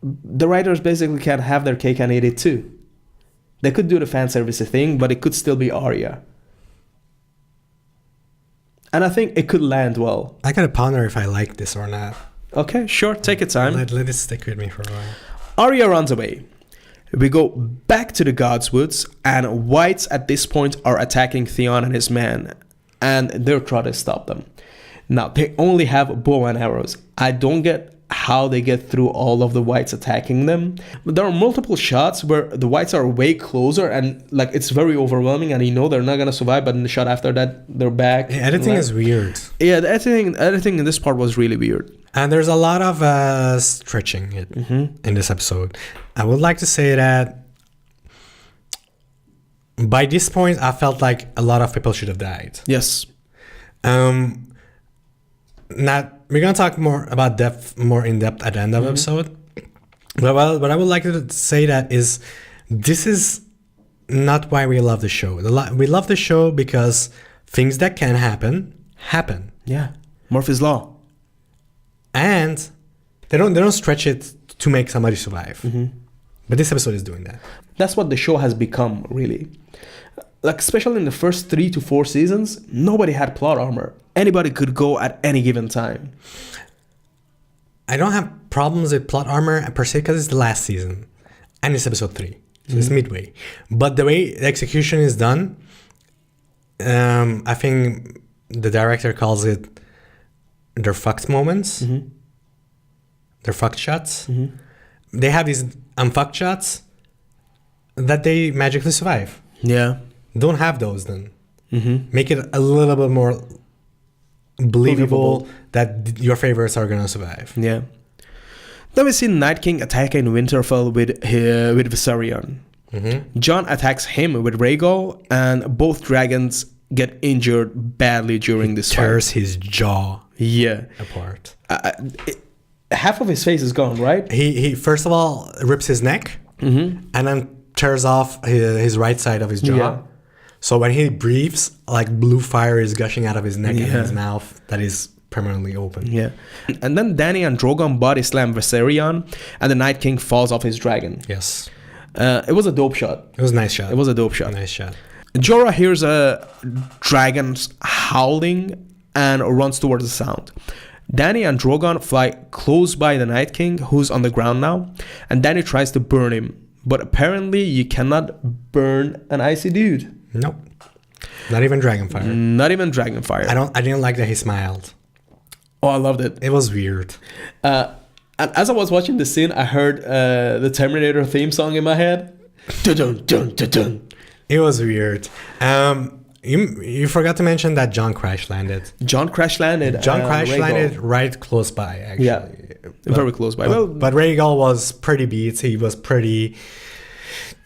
the writers basically can have their cake and eat it too. They could do the fan service thing, but it could still be Arya. And I think it could land well. I gotta ponder if I like this or not. Okay, sure. Take your time. Let it stick with me for a while. Arya runs away. We go back to the God's Woods, and Whites at this point are attacking Theon and his men, and they're trying to stop them. Now, they only have bow and arrows. I don't get how they get through all of the Whites attacking them. But there are multiple shots where the Whites are way closer and like it's very overwhelming and you know they're not going to survive, but in the shot after that, they're back. The editing is weird. Yeah, the editing in this part was really weird. And there's a lot of stretching in this episode. I would like to say that by this point, I felt like a lot of people should have died. Yes. Now, we're going to talk more about more in depth at the end of the episode. But what I would like to say that is this is not why we love the show. We love the show because things that can happen. Yeah. Murphy's Law. And they don't stretch it to make somebody survive. But this episode is doing that. That's what the show has become, really. Like, especially in the first 3 to 4 seasons, nobody had plot armor. Anybody could go at any given time. I don't have problems with plot armor per se because it's the last season. And it's episode 3. So it's midway. But the way the execution is done, I think the director calls it their fucked moments. Their fucked shots. They have these unfucked shots that they magically survive. Yeah. Don't have those then. Make it a little bit more believable that your favorites are going to survive. Yeah. Then we see Night King attacking Winterfell with Viserion. Jon attacks him with Rhaegal, and both dragons get injured badly during this fight. Tears his jaw. Yeah. apart. Half of his face is gone, right? He first of all rips his neck and then tears off his right side of his jaw. Yeah. So when he breathes, like blue fire is gushing out of his neck and his mouth that is permanently open. Yeah. And then Dany and Drogon body slam Viserion, and the Night King falls off his dragon. Yes. It was a dope shot. It was a nice shot. It was a dope shot. Nice shot. Jorah hears a dragon's howling and runs towards the sound. Dany and Drogon fly close by the Night King, who's on the ground now, and Dany tries to burn him. But apparently you cannot burn an icy dude. Nope. Not even Dragonfire. Not even Dragonfire. I didn't like that he smiled. Oh, I loved it. It was weird. And as I was watching the scene, I heard the Terminator theme song in my head. Dun, dun, dun, dun. It was weird. You forgot to mention that Jon crash landed. Jon crash landed right close by, actually. Yeah, very close by. But Rhaegal was pretty beat. He was pretty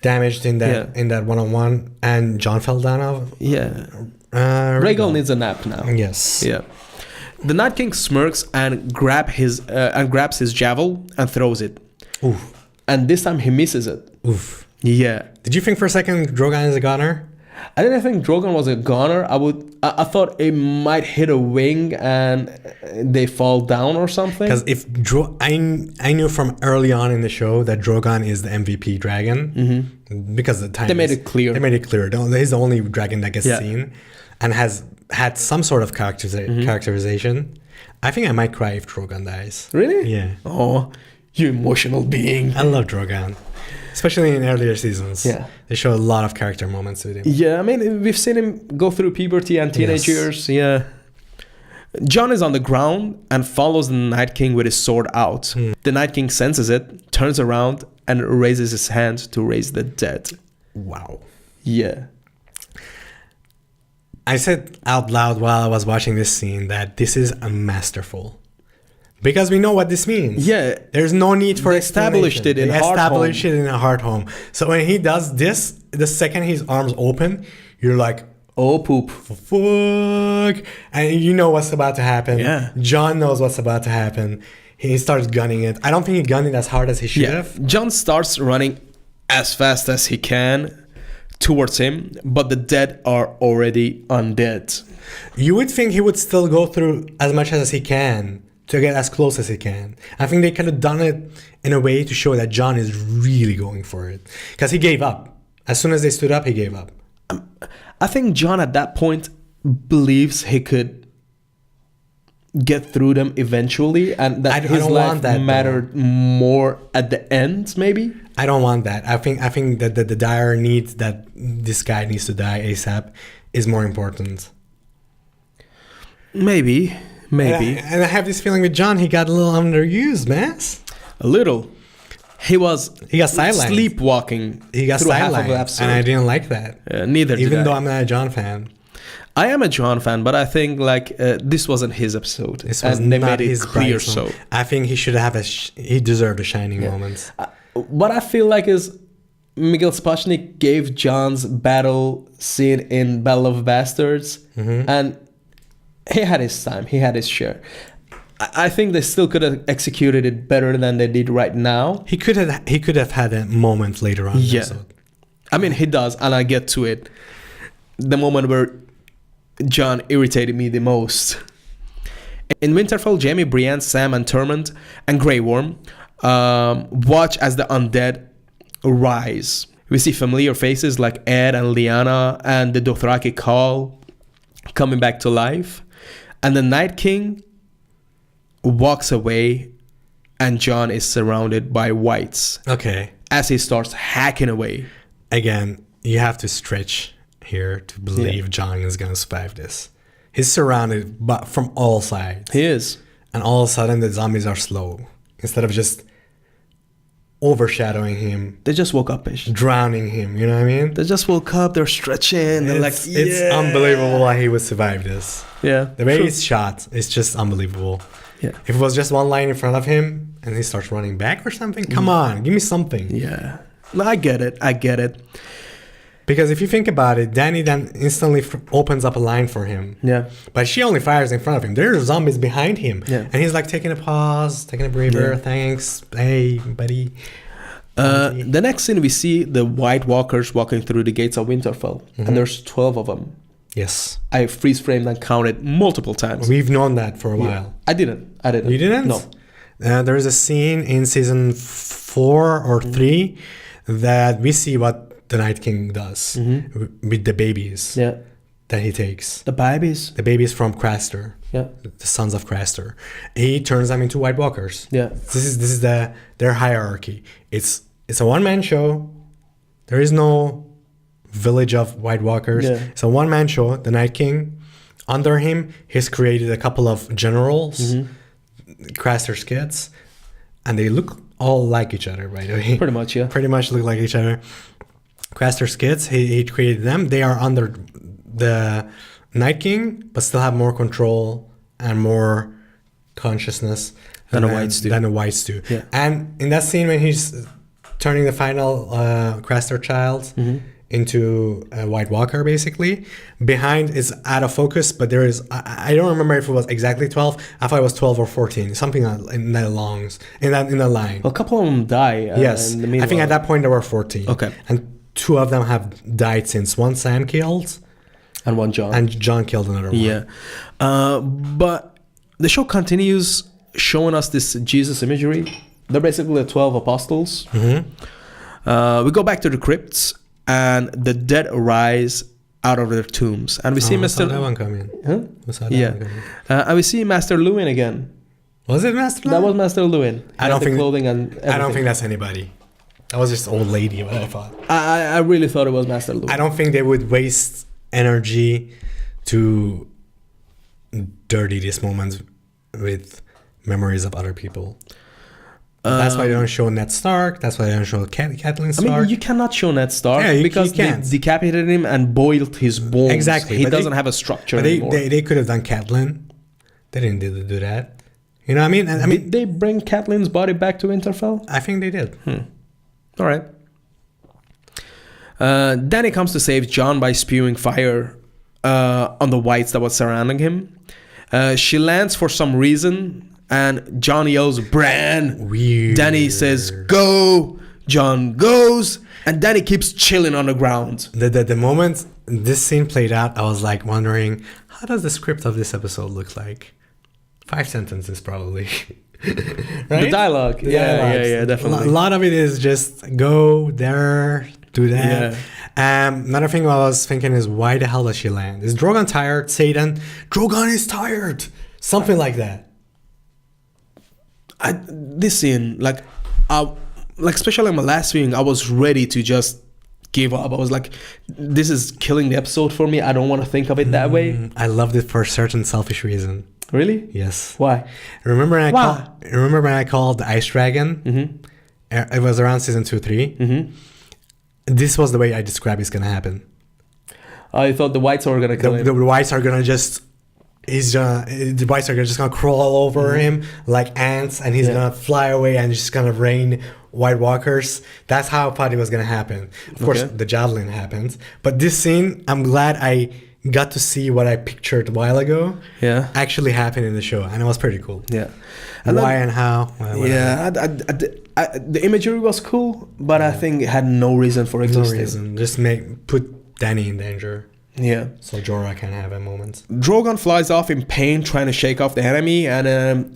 damaged in that one-on-one, and Jon fell down off. Yeah. Rhaegal needs a nap now. Yes. Yeah. The Night King smirks and grabs his javelin and throws it. Oof. And this time he misses it. Oof. Yeah. Did you think for a second Drogon is a goner? I didn't think Drogon was a goner. I thought it might hit a wing and they fall down or something. Because if I knew from early on in the show that Drogon is the MVP dragon, because the time they made it clear. He's the only dragon that gets seen and has had some sort of characterization. I think I might cry if Drogon dies. Really? Yeah. Oh, you emotional being. I love Drogon. Especially in earlier seasons. Yeah. They show a lot of character moments with him. Yeah, I mean, we've seen him go through puberty and teenage years. Yeah. Jon is on the ground and follows the Night King with his sword out. The Night King senses it, turns around, and raises his hand to raise the dead. Wow. Yeah. I said out loud while I was watching this scene that this is a masterful. Because we know what this means. Yeah. There's no need for established it in a hard home. So when he does this, the second his arms open, you're like, oh poop. Fuck. And you know what's about to happen. Yeah. Jon knows what's about to happen. He starts gunning it. I don't think he gunned it as hard as he should have. Jon starts running as fast as he can towards him, but the dead are already undead. You would think he would still go through as much as he can to get as close as he can. I think they could have done it in a way to show that Jon is really going for it. Because he gave up. As soon as they stood up, he gave up. I think Jon at that point believes he could get through them eventually, and that his life mattered more at the end, maybe? I don't want that. I think that the dire need that this guy needs to die ASAP is more important. Maybe. And I have this feeling with Jon, he got a little underused, man. A little. He got sidelined. Sleepwalking. He got sidelined, and I didn't like that. Neither did I. Even though I'm not a Jon fan. I am a Jon fan, but I think this wasn't his episode. This was and they not made it his clear. So I think he should have he deserved a shining moment. What I feel like is Miguel Sapochnik gave Jon's battle scene in Battle of Bastards, and he had his time. He had his share. I think they still could have executed it better than they did right now. He could have had a moment later on. Yeah. I mean, he does, and I get to it. The moment where Jon irritated me the most. In Winterfell, Jaime, Brienne, Sam, and Tormund, and Grey Worm watch as the undead rise. We see familiar faces like Ed and Lyanna and the Dothraki Khal coming back to life. And the Night King walks away, and Jon is surrounded by whites. Okay. As he starts hacking away. Again, you have to stretch here to believe Jon is going to survive this. He's surrounded from all sides. He is. And all of a sudden, the zombies are slow. Instead of just overshadowing him. They just woke up, bitch. Drowning him, you know what I mean? They just woke up, they're stretching. They're like, yeah. It's unbelievable why he would survive this. Yeah. The way he's shot, it's just unbelievable. Yeah. If it was just one line in front of him and he starts running back or something, come on, give me something. Yeah. I get it. Because if you think about it, Danny then instantly opens up a line for him. Yeah. But she only fires in front of him. There are zombies behind him. Yeah. And he's like taking a pause, taking a breather. Thanks. Hey, buddy. The next scene, we see the White Walkers walking through the gates of Winterfell. And there's 12 of them. Yes. I freeze framed and counted multiple times. We've known that for a while. I didn't. You didn't? No. There is a scene in season 4 or 3 that we see what the Night King does with the babies that he takes. The babies? The babies from Craster. Yeah. The sons of Craster. He turns them into White Walkers. Yeah. This is their hierarchy. It's a one-man show. There is no village of White Walkers. Yeah. It's a one-man show. The Night King. Under him, he's created a couple of generals, Craster's kids, and they look all like each other, by the way. Pretty much, yeah. Pretty much look like each other. Craster's kids, he created them. They are under the Night King, but still have more control and more consciousness than the Whites do. Yeah. And in that scene when he's turning the final Craster child into a White Walker, basically, behind is out of focus, but there is, I don't remember if it was exactly 12. I thought it was 12 or 14, something in that line. Well, a couple of them die. Yes, I think at that point there were 14. Okay. And 2 of them have died since. One Sam killed. And one John. And John killed another one. Yeah. But the show continues showing us this Jesus imagery. They're basically the 12 apostles. We go back to the crypts, and the dead arise out of their tombs. And we see Master... I saw that one coming. Huh? I saw that one coming. And we see Master Lewin again. Was it Master Lewin? That was Master Lewin. I don't think... clothing and everything. I don't think that's anybody. That was just old lady, what I thought. I really thought it was Master Lewin. I don't think they would waste energy to dirty this moment with memories of other people. That's why they don't show Ned Stark. That's why they don't show Catelyn Stark. I mean, you cannot show Ned Stark because they decapitated him and boiled his bones. Exactly. He doesn't have a structure anymore. They could have done Catelyn. They didn't do that. You know what I mean? Did they bring Catelyn's body back to Winterfell? I think they did. All right. Dany comes to save Jon by spewing fire on the whites that was surrounding him. She lands for some reason, and Jon yells, "Bran!" Weird. Dany says, "Go!" Jon goes, and Dany keeps chilling on the ground. The moment this scene played out, I was like wondering, how does the script of this episode look like? 5 sentences, probably. Right? The dialogue. Yeah, definitely. A lot of it is just go there, do that. Yeah. Another thing I was thinking is, why the hell does she land? Is Drogon tired? Satan, Drogon is tired. Something like that. This scene, especially in my last viewing, I was ready to just give up. I was like, this is killing the episode for me. I don't want to think of it that way. I loved it for a certain selfish reason. Really? Yes. Why? Remember when I called the Ice Dragon? It was around season 2-3. This was the way I described it's gonna happen. I thought the whites were gonna kill him. The whites are gonna just... the whites are just gonna crawl over him like ants, and he's gonna fly away and just gonna rain White Walkers. That's how I thought it was gonna happen. Of course, the javelin happened, but this scene, I'm glad I got to see what I pictured a while ago. Yeah, actually happened in the show, and it was pretty cool. Yeah, and why and how? The imagery was cool, but I think it had no reason for existing. No reason, just put Dany in danger. Yeah. So Jorah can have a moment. Drogon flies off in pain, trying to shake off the enemy, and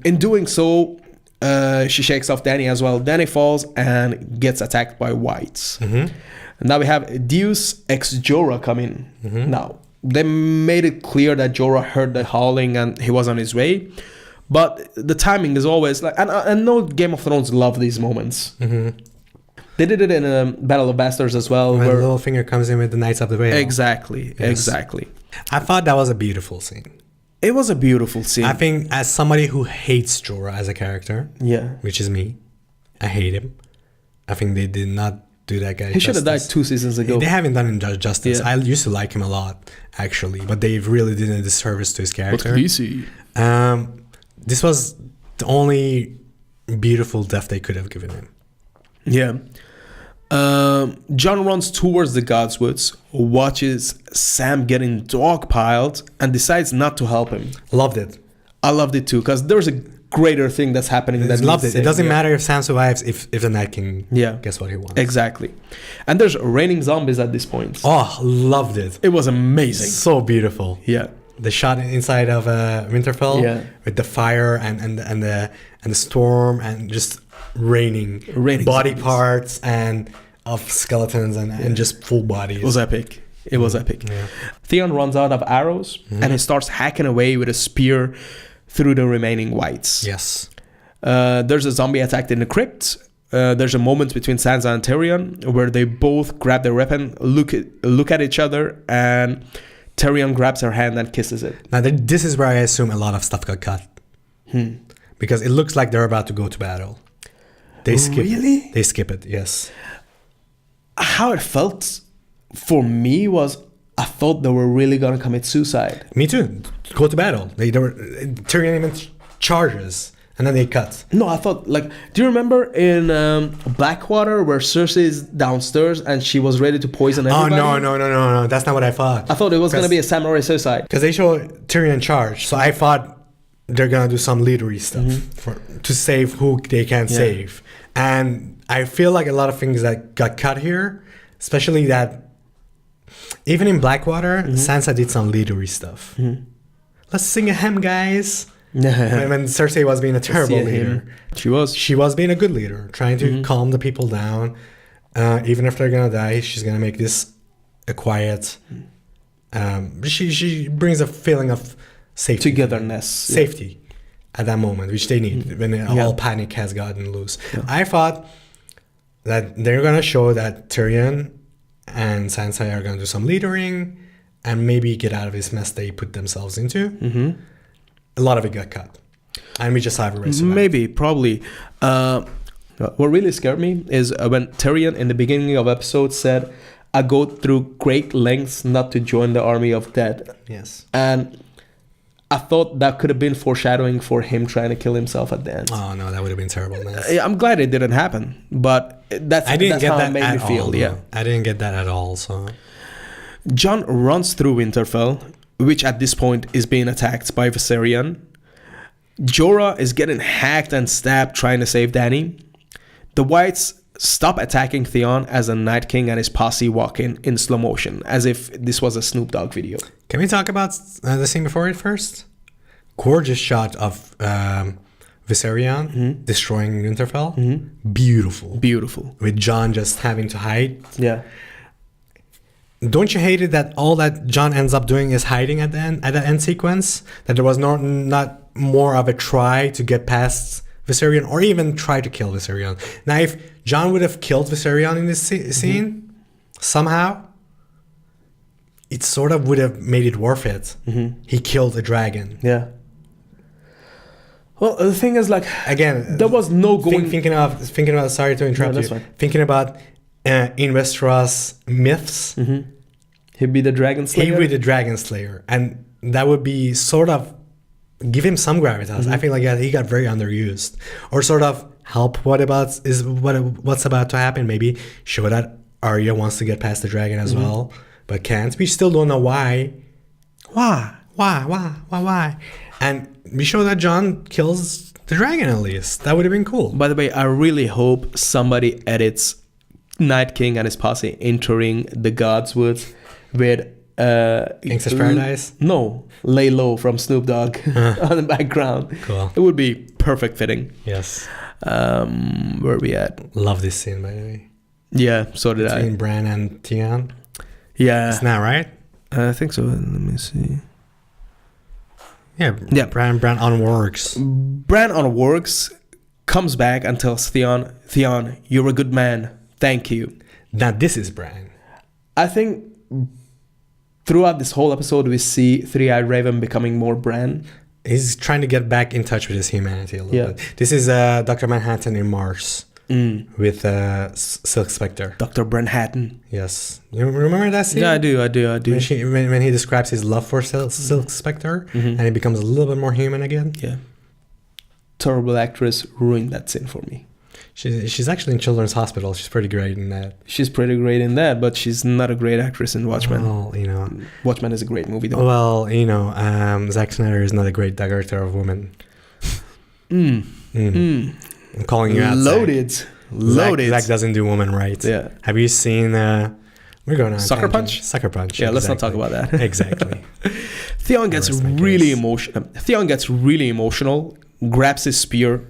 in doing so, she shakes off Dany as well. Dany falls and gets attacked by whites. And now we have Deus ex Jorah coming. Now, they made it clear that Jorah heard the howling and he was on his way. But the timing is always like... And I know Game of Thrones love these moments. They did it in Battle of Bastards as well. When Littlefinger comes in with the Knights of the Vale. Exactly. I thought that was a beautiful scene. It was a beautiful scene. I think as somebody who hates Jorah as a character, which is me, I hate him. I think they did not do that guy. He should have died 2 seasons ago. They haven't done him justice. I used to like him a lot, actually, but they really did a disservice to his character. What easy. This was the only beautiful death they could have given him. Yeah. John runs towards the Godswoods, watches Sam getting dogpiled, and decides not to help him. Loved it. I loved it too, because there's a greater thing that's happening. Loved it. It doesn't matter if Sam survives if the Night King gets what he wants. Exactly. And there's raining zombies at this point. Oh, loved it. It was amazing. So beautiful. Yeah. The shot inside of Winterfell with the fire and the storm and just raining body zombies. Parts and of skeletons and just full bodies. It was epic. It was epic. Yeah. Theon runs out of arrows and he starts hacking away with a spear through the remaining whites. Yes. There's a zombie attack in the crypt. There's a moment between Sansa and Tyrion where they both grab their weapon, look at each other, and Tyrion grabs her hand and kisses it. Now, this is where I assume a lot of stuff got cut. Because it looks like they're about to go to battle. They skip Really? They skip it, yes. How it felt for me was I thought they were really going to commit suicide. Me too. Go to battle. Tyrion even charges. And then they cut. No, I thought, like, do you remember in Blackwater where Cersei is downstairs and she was ready to poison everybody? Oh, no. That's not what I thought. I thought it was going to be a samurai suicide. Because they show Tyrion charge. So I thought they're going to do some leadery stuff to save who they can save. And I feel like a lot of things that got cut here, especially that even in Blackwater, Sansa did some leadery stuff. Let's sing a hymn, guys. When Cersei was being a terrible leader, she was being a good leader, trying to calm the people down. Even if they're gonna die, she's gonna make this a quiet. She brings a feeling of safety, togetherness, safety at that moment, which they need when all panic has gotten loose. I thought that they're gonna show that Tyrion and Sansa are gonna do some leadering and maybe get out of this mess they put themselves into. A lot of it got cut. And we just have a race. Maybe, probably. What really scared me is when Tyrion in the beginning of episode said, I go through great lengths not to join the army of dead. Yes. And I thought that could have been foreshadowing for him trying to kill himself at the end. Oh, no, that would have been terrible, man. I'm glad it didn't happen. But that's how it made me feel. I didn't get that at all. So Jon runs through Winterfell, which at this point is being attacked by Viserion. Jorah is getting hacked and stabbed trying to save Dany. The Whites stop attacking Theon as the Night King and his posse walk in slow motion, as if this was a Snoop Dogg video. Can we talk about the scene before it first? Gorgeous shot of Viserion destroying Winterfell. Beautiful. With Jon just having to hide. Yeah. Don't you hate it that all that Jon ends up doing is hiding at the end sequence? That there was not more of a try to get past Viserion or even try to kill Viserion. Now, if Jon would have killed Viserion in this scene, somehow, it sort of would have made it worth it. He killed a dragon. Yeah. Well, the thing is, like, again, there was no going... Thinking about, sorry to interrupt you. Fine. Thinking about in Westeros myths, he'd be the dragon slayer. He would be the dragon slayer, and that would be sort of give him some gravitas. I feel like he got very underused, or sort of help what's about to happen. Maybe show that Arya wants to get past the dragon as well, but can't. We still don't know why. Why? And we show that Jon kills the dragon at least. That would have been cool. By the way, I really hope somebody edits Night King and his posse entering the Godswoods with Gangsta's Paradise? No, Lay Low from Snoop Dogg on the background. Cool. It would be perfect fitting. Yes. Where are we at? Love this scene, by the way. Yeah, so did Between Bran and Theon. Yeah. It's not right? I think so. Let me see. Yeah. Bran unworks. Bran unworks, comes back and tells Theon, you're a good man. Thank you. Now this is Bran. I think throughout this whole episode we see Three-Eyed Raven becoming more Bran. He's trying to get back in touch with his humanity a little bit. This is Dr. Manhattan in Mars with Silk Spectre. Dr. Manhattan. Yes. You remember that scene? Yeah, I do. When he describes his love for Silk Spectre and he becomes a little bit more human again. Yeah. Terrible actress ruined that scene for me. She's actually in Children's Hospital. She's pretty great in that. She's pretty great in that, but she's not a great actress in Watchmen. Well, you know. Watchmen is a great movie, though. Well, you know, Zack Snyder is not a great director of women. I'm calling you out. Loaded. Zack doesn't do women right. Yeah. Have you seen... we're going on Sucker Punch? Sucker Punch. Yeah, let's not talk about that. Exactly. Theon gets really emotional, grabs his spear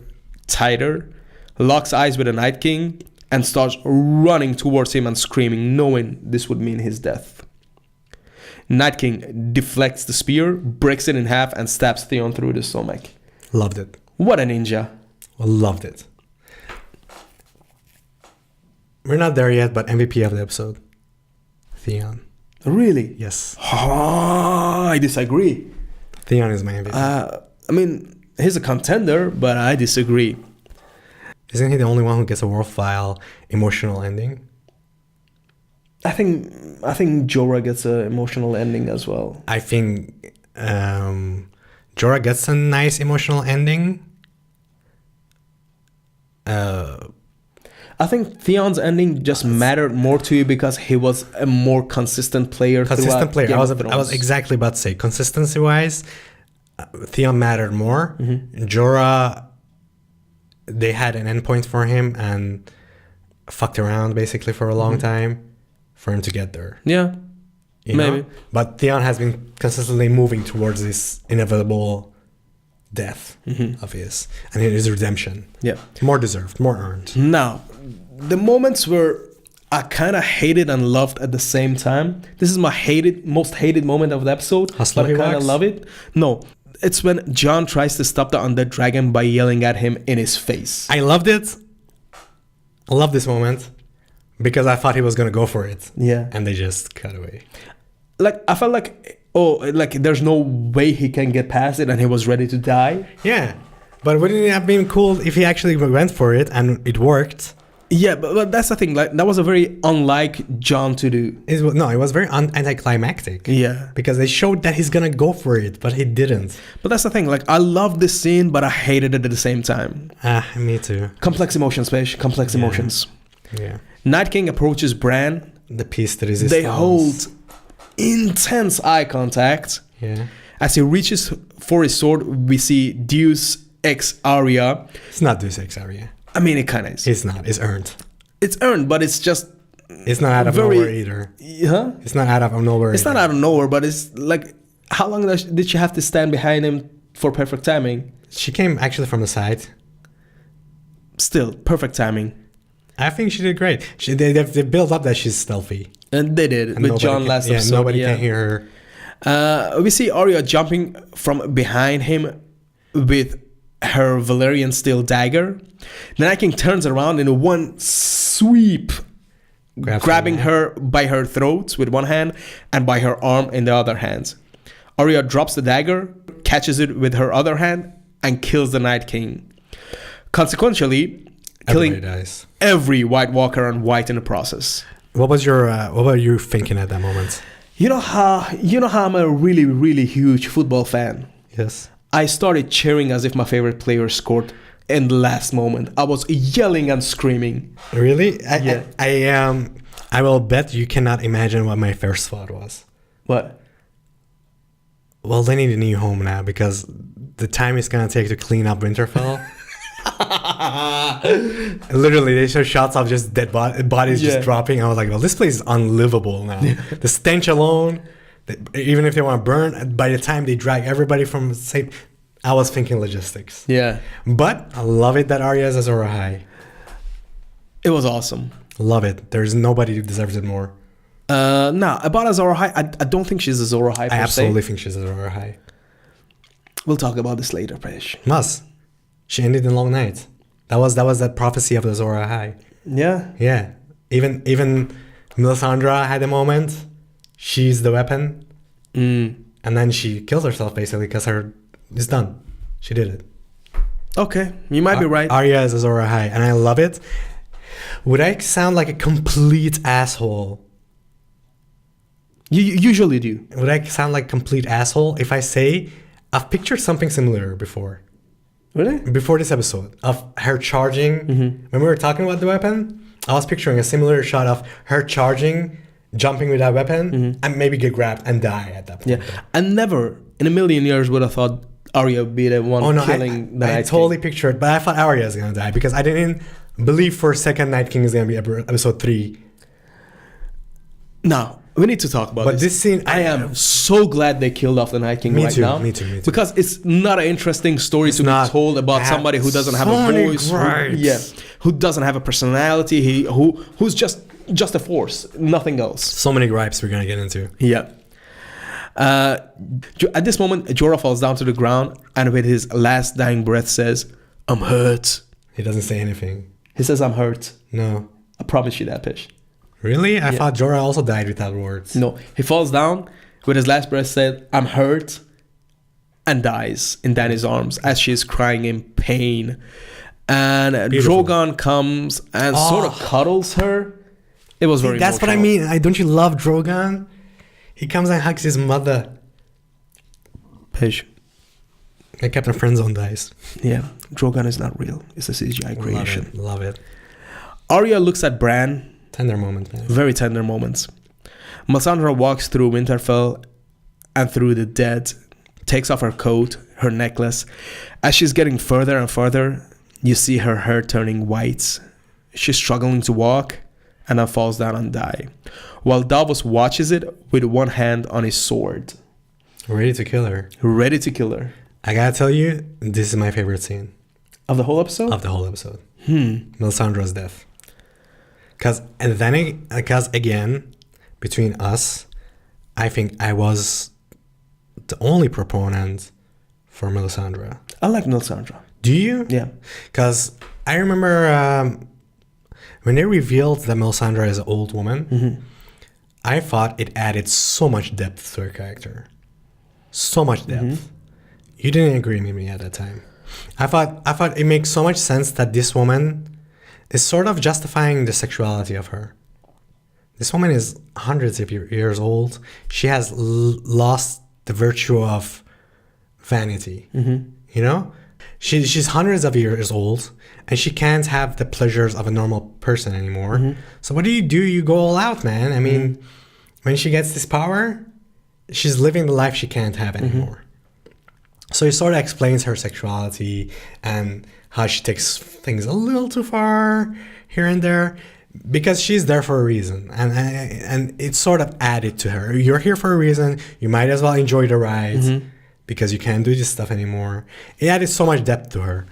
tighter, locks eyes with the Night King, and starts running towards him and screaming, knowing this would mean his death. Night King deflects the spear, breaks it in half, and stabs Theon through the stomach. Loved it. What a ninja. Loved it. We're not there yet, but MVP of the episode. Theon. Really? Yes. I disagree. Theon is my MVP. I mean, he's a contender, but I disagree. Isn't he the only one who gets a worthwhile emotional ending? I think Jorah gets an emotional ending as well. I think Jorah gets a nice emotional ending. I think Theon's ending just mattered more to you because he was a more consistent player. I was exactly about to say, consistency-wise, Theon mattered more. Jorah, they had an endpoint for him and fucked around basically for a long time for him to get there. Yeah, maybe. But Theon has been consistently moving towards this inevitable death of his and his redemption. Yeah, more deserved, more earned. Now, the moments where I kind of hated and loved at the same time. This is my most hated moment of the episode, but I kind of love it. No, it's when Jon tries to stop the undead dragon by yelling at him in his face. I loved it. I love this moment because I thought he was gonna go for it. Yeah, and they just cut away. Like I felt like, there's no way he can get past it, and he was ready to die. Yeah, but wouldn't it have been cool if he actually went for it and it worked? Yeah, but that's the thing. Like that was a very unlike Jon to do. It was very anticlimactic. Yeah, because they showed that he's gonna go for it, but he didn't. But that's the thing. Like I love this scene, but I hated it at the same time. Me too. Complex emotions, Paige. Complex emotions. Yeah. Night King approaches Bran. The piece de resistance. They hold intense eye contact. Yeah. As he reaches for his sword, we see Deus Ex Arya. It's not Deus Ex Arya. I mean, it kind of is. It's not. It's earned. It's earned, but it's just... It's not out of nowhere either. Huh? It's not out of nowhere. It's not out of nowhere, but it's like... How long did she have to stand behind him for perfect timing? She came actually from the side. Still, perfect timing. I think she did great. They built up that she's stealthy. And they did. And with Jon last episode. Nobody can hear her. We see Arya jumping from behind him with her Valyrian steel dagger. The Night King turns around in one sweep, grabbing her by her throat with one hand and by her arm in the other hand. Arya drops the dagger, catches it with her other hand, and kills the Night King. Consequently, killing every White Walker and White in the process. What were you thinking at that moment? You know how I'm a really, really huge football fan. Yes. I started cheering as if my favorite player scored in the last moment. I was yelling and screaming. Really? Yeah. I will bet you cannot imagine what my first thought was. What? Well, they need a new home now because the time it's gonna take to clean up Winterfell. Literally, they show shots of just dead bodies just dropping. I was like, well, this place is unlivable now. The stench alone, even if they want to burn, by the time they drag everybody from safe, I was thinking logistics. Yeah. But I love it that Arya is Azor Ahai. It was awesome. Love it. There's nobody who deserves it more. No, about Azor Ahai, I don't think she's Azor Ahai. I absolutely think she's Azor Ahai. We'll talk about this later, Presh. Must. She ended in Long Night. That was that prophecy of the Azor Ahai. Yeah. Yeah. Even Melisandre had a moment. She's the weapon. And then she kills herself basically because it's done. She did it. Okay, you might be right. Arya is Azor Ahai, and I love it. Would I sound like a complete asshole? You usually do. Would I sound like a complete asshole if I say I've pictured something similar before? Really? Before this episode of her charging. When we were talking about the weapon, I was picturing a similar shot of her charging, jumping with that weapon, and maybe get grabbed and die at that point. Yeah. And never in a million years would have thought Arya would be the one killing the Night I totally pictured, but I thought Arya is going to die because I didn't believe for a second Night King is going to be episode 3. Now, we need to talk about this. But this scene... I am so glad they killed off the Night King now. Me too. Because it's not an interesting story to be told about somebody who doesn't have a voice. Who doesn't have a personality. Who's just a force. Nothing else. So many gripes we're going to get into. Yeah. At this moment, Jorah falls down to the ground and with his last dying breath says, "I'm hurt." He doesn't say anything. He says, "I'm hurt." No. I promise you that, Pish. Really? I thought Jorah also died without words. No. He falls down with his last breath said, "I'm hurt," and dies in Dany's arms as she is crying in pain. And Drogon comes and sort of cuddles her. It was very That's emotional. what I mean. Don't you love Drogon? He comes and hugs his mother. Pish. And Captain Friendzone dies. Yeah. Drogon is not real. It's a CGI creation. Love it. Arya looks at Bran. Tender moment, man. Very tender moments. Melisandre walks through Winterfell and through the dead, takes off her coat, her necklace. As she's getting further and further, you see her hair turning white. She's struggling to walk and then falls down and die. While Davos watches it with one hand on his sword. Ready to kill her. Ready to kill her. I gotta tell you, this is my favorite scene. Of the whole episode? Of the whole episode. Melisandre's death. Because again, between us, I think I was the only proponent for Melisandre. I like Melisandre. Do you? Yeah. Because I remember when they revealed that Melisandre is an old woman, I thought it added so much depth to her character. So much depth. You didn't agree with me at that time. I thought it makes so much sense that this woman is sort of justifying the sexuality of her. This woman is hundreds of years old. She has lost the virtue of vanity. You know? She's hundreds of years old, and she can't have the pleasures of a normal person anymore. So what do? You go all out, man. I mean, when she gets this power, she's living the life she can't have anymore. So it sort of explains her sexuality and how she takes things a little too far here and there, because she's there for a reason, and it's sort of added to her. You're here for a reason. You might as well enjoy the ride because you can't do this stuff anymore. It added so much depth to her.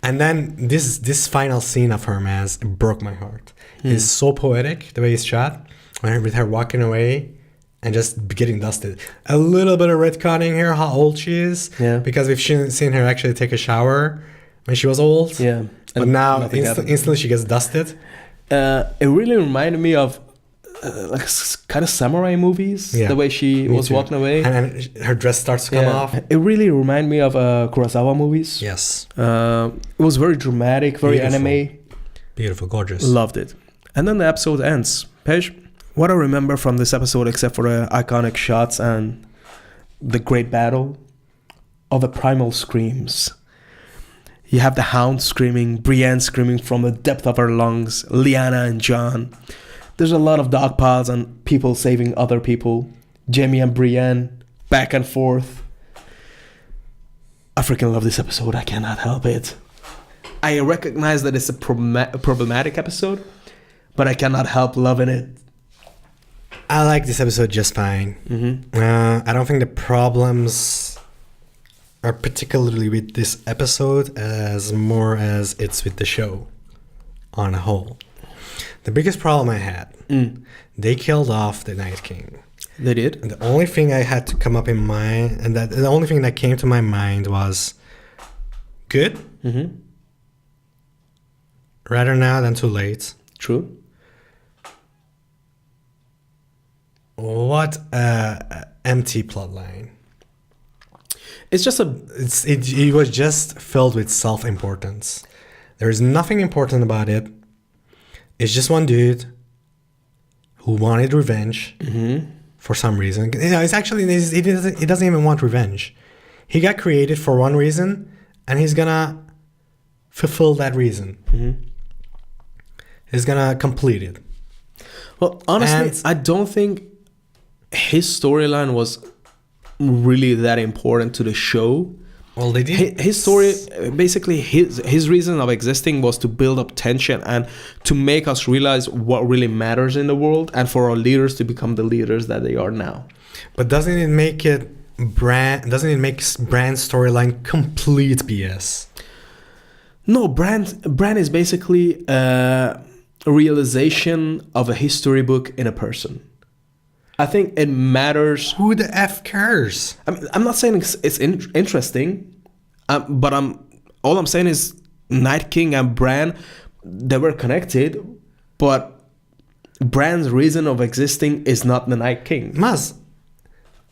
And then this final scene of her, man, it broke my heart. It's so poetic the way it's shot, with her walking away and just getting dusted. A little bit of retconning here, how old she is. Yeah. Because we've seen her actually take a shower when she was old. Yeah. But now instantly she gets dusted. It really reminded me of like kind of samurai movies. Yeah. The way she was walking away. And her dress starts to come off. It really reminded me of Kurosawa movies. Yes. It was very dramatic, very anime. Beautiful, gorgeous. Loved it. And then the episode ends. Pej, what I remember from this episode, except for the iconic shots and the great battle, are the primal screams. You have the Hound screaming, Brienne screaming from the depth of her lungs, Lyanna and Jon. There's a lot of dog piles and people saving other people. Jaime and Brienne, back and forth. I freaking love this episode. I cannot help it. I recognize that it's a problematic episode, but I cannot help loving it. I like this episode just fine. I don't think the problems are particularly with this episode as more as it's with the show on a whole. The biggest problem I had, they killed off the Night King. They did? And the only thing I had to come up in mind, and the only thing that came to my mind was good. Rather now than too late. True. What empty plotline. It's just it was just filled with self-importance. There is nothing important about it. It's just one dude who wanted revenge for some reason. You know, it's actually he doesn't even want revenge. He got created for one reason, and he's gonna fulfill that reason. He's gonna complete it. Well, honestly, I don't think his storyline was really that important to the show. Well, they did. His story, basically, his reason of existing was to build up tension and to make us realize what really matters in the world, and for our leaders to become the leaders that they are now. But doesn't it make Bran's storyline complete BS? No, Bran is basically a realization of a history book in a person. I think it matters. Who the F cares? I'm not saying it's interesting, but all I'm saying is Night King and Bran, they were connected, but Bran's reason of existing is not the Night King. Maz,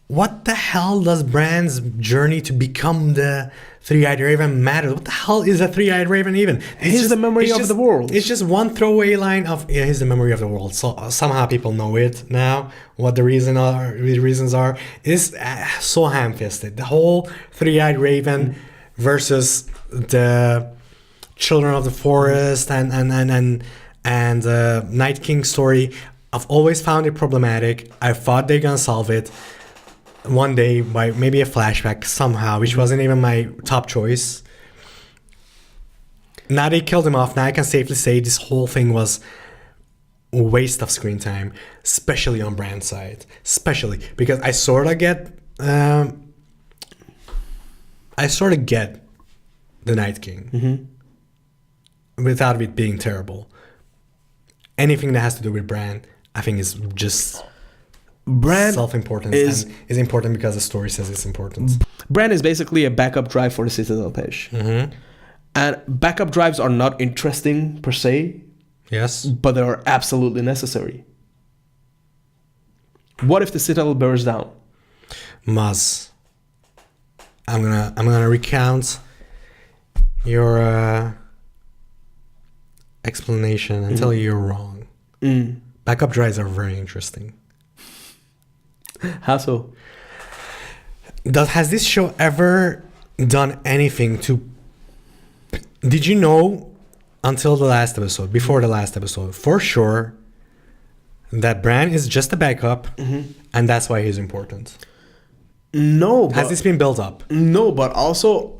what the hell does Bran's journey to become the Three-Eyed Raven matter? What the hell is a Three-Eyed Raven even? He's the memory of the world. It's just one throwaway line of, yeah, he's the memory of the world. So somehow people know it now. What the reasons are is so ham-fisted. The whole Three-Eyed Raven versus the Children of the Forest and Night King story. I've always found it problematic. I thought they're gonna solve it one day by maybe a flashback somehow, which wasn't even my top choice. Now they killed him off. Now I can safely say this whole thing was a waste of screen time, especially on Bran's side. Especially because I sort of get the Night King without it being terrible. Anything that has to do with Bran, I think is just self-important and is important because the story says it's important. Bran is basically a backup drive for the Citadel page. And backup drives are not interesting per se. Yes. But they are absolutely necessary. What if the Citadel burns down? Maz, I'm gonna recount your explanation and tell you you're wrong. Backup drives are very interesting. How so? Has this show ever done anything to... Did you know until the last episode, before the last episode, for sure, that Bran is just a backup and that's why he's important? No. Has this been built up? No, but also,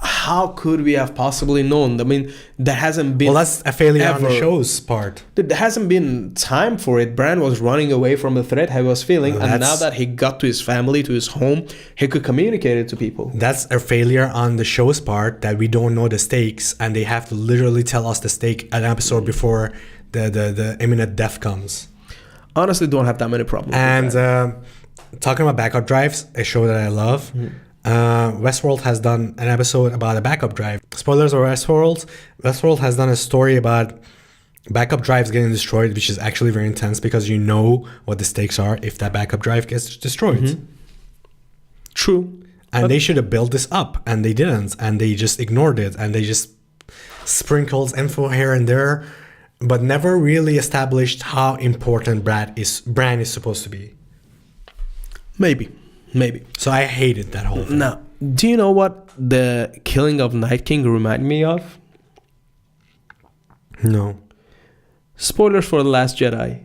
how could we have possibly known? I mean, there hasn't been... Well, that's a failure on the show's part. There hasn't been time for it. Bran was running away from the threat he was feeling, and now that he got to his family, to his home, he could communicate it to people. That's a failure on the show's part, that we don't know the stakes, and they have to literally tell us the stake an episode before the imminent death comes. Honestly, don't have that many problems. And talking about backup drives, a show that I love... Westworld has done an episode about a backup drive. Spoilers for Westworld. Westworld has done a story about backup drives getting destroyed, which is actually very intense because you know what the stakes are if that backup drive gets destroyed. True. And they should have built this up, and they didn't, and they just ignored it, and they just sprinkled info here and there, but never really established how important Bran is supposed to be. Maybe. So I hated that whole thing. Now, do you know what the killing of Night King reminded me of? No. Spoilers for The Last Jedi.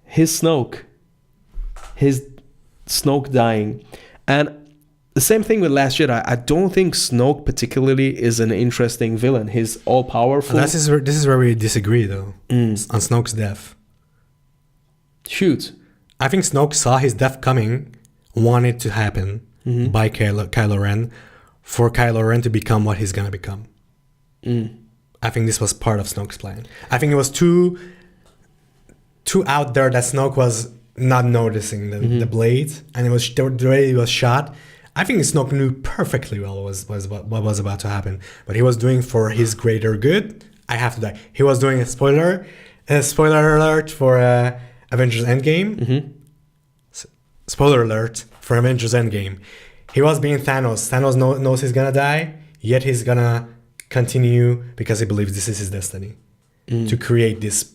His Snoke dying. And the same thing with Last Jedi. I don't think Snoke particularly is an interesting villain. He's all-powerful. This is where we disagree, though, on Snoke's death. Shoot. I think Snoke saw his death coming, wanted to happen by Kylo Ren, for Kylo Ren to become what he's gonna become. I think this was part of Snoke's plan. I think it was too out there that Snoke was not noticing the blade, and it was the way he was shot. I think Snoke knew perfectly well what was about to happen, but he was doing for his greater good. I have to die. He was doing a spoiler alert for Avengers Endgame. Spoiler alert for Avengers Endgame. He was being Thanos. Thanos knows he's gonna die, yet he's gonna continue because he believes this is his destiny to create this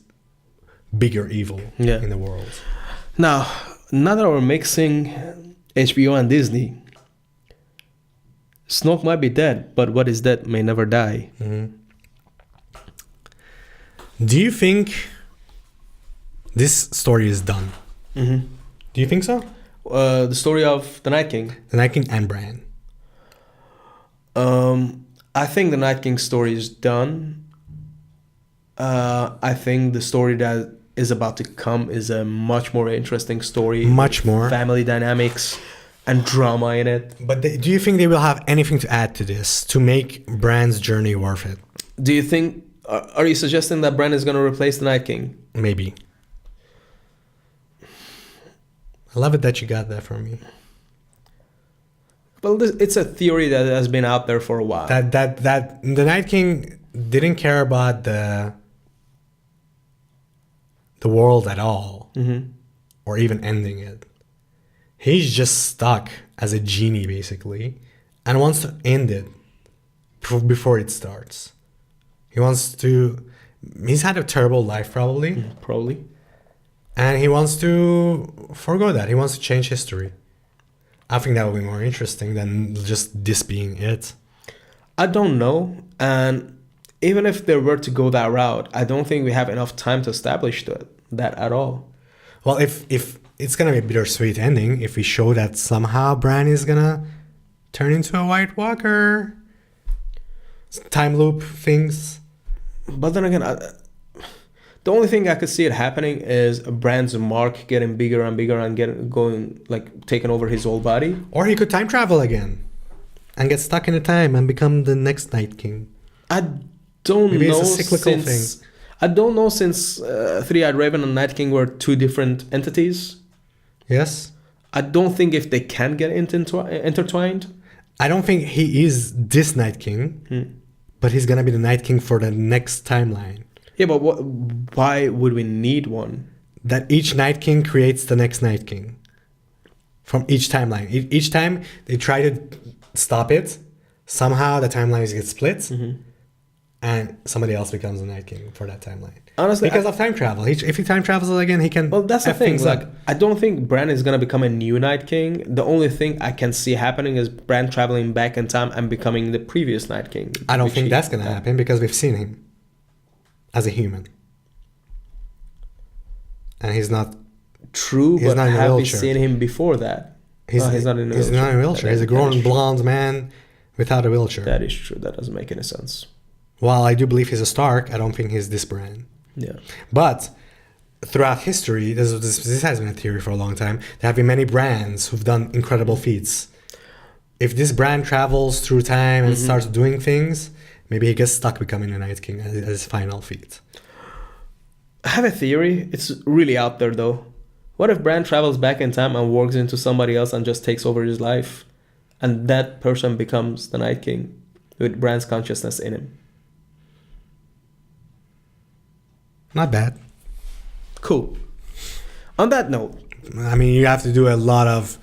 bigger evil in the world. Now that we're mixing HBO and Disney, Snoke might be dead, but what is dead may never die. Do you think this story is done? Mm-hmm. Do you think so? The story of the Night King. The Night King and Bran. I think the Night King story is done. I think the story that is about to come is a much more interesting story. Much more. Family dynamics and drama in it. But do you think they will have anything to add to this to make Bran's journey worth it? Do you think... Are you suggesting that Bran is going to replace the Night King? Maybe. I love it that you got that from me. Well, it's a theory that has been out there for a while. That the Night King didn't care about the world at all, or even ending it. He's just stuck as a genie, basically, and wants to end it before it starts. He's had a terrible life, probably. Probably. And he wants to forgo that. He wants to change history. I think that would be more interesting than just this being it. I don't know. And even if they were to go that route, I don't think we have enough time to establish that at all. Well, if it's going to be a bittersweet ending, if we show that somehow Bran is going to turn into a White Walker, time loop things. But then again, the only thing I could see it happening is Bran's mark getting bigger and bigger and taking over his whole body. Or he could time travel again and get stuck in a time and become the next Night King. I don't Maybe know. It's a cyclical thing. I don't know, since Three-Eyed Raven and Night King were two different entities. Yes. I don't think if they can get intertwined. I don't think he is this Night King, but he's going to be the Night King for the next timeline. Yeah, but why would we need one? That each Night King creates the next Night King from each timeline. Each time they try to stop it, somehow the timelines get split, and somebody else becomes the Night King for that timeline. Honestly, because of time travel. If he time travels again, he can. Well, that's the thing. Like, I don't think Bran is gonna become a new Night King. The only thing I can see happening is Bran traveling back in time and becoming the previous Night King. I don't think that's gonna happen because we've seen him as a human, and he's not true. But have we seen him before that? He's not in a wheelchair. He's not in a wheelchair. He's a grown blonde man without a wheelchair. That is true. That doesn't make any sense. While I do believe he's a Stark, I don't think he's this Bran. Yeah. But throughout history, this has been a theory for a long time. There have been many Brans who've done incredible feats. If this Bran travels through time and starts doing things, maybe he gets stuck becoming a Night King as his final feat. I have a theory. It's really out there, though. What if Bran travels back in time and works into somebody else and just takes over his life, and that person becomes the Night King with Bran's consciousness in him? Not bad. Cool. On that note, I mean, you have to do a lot of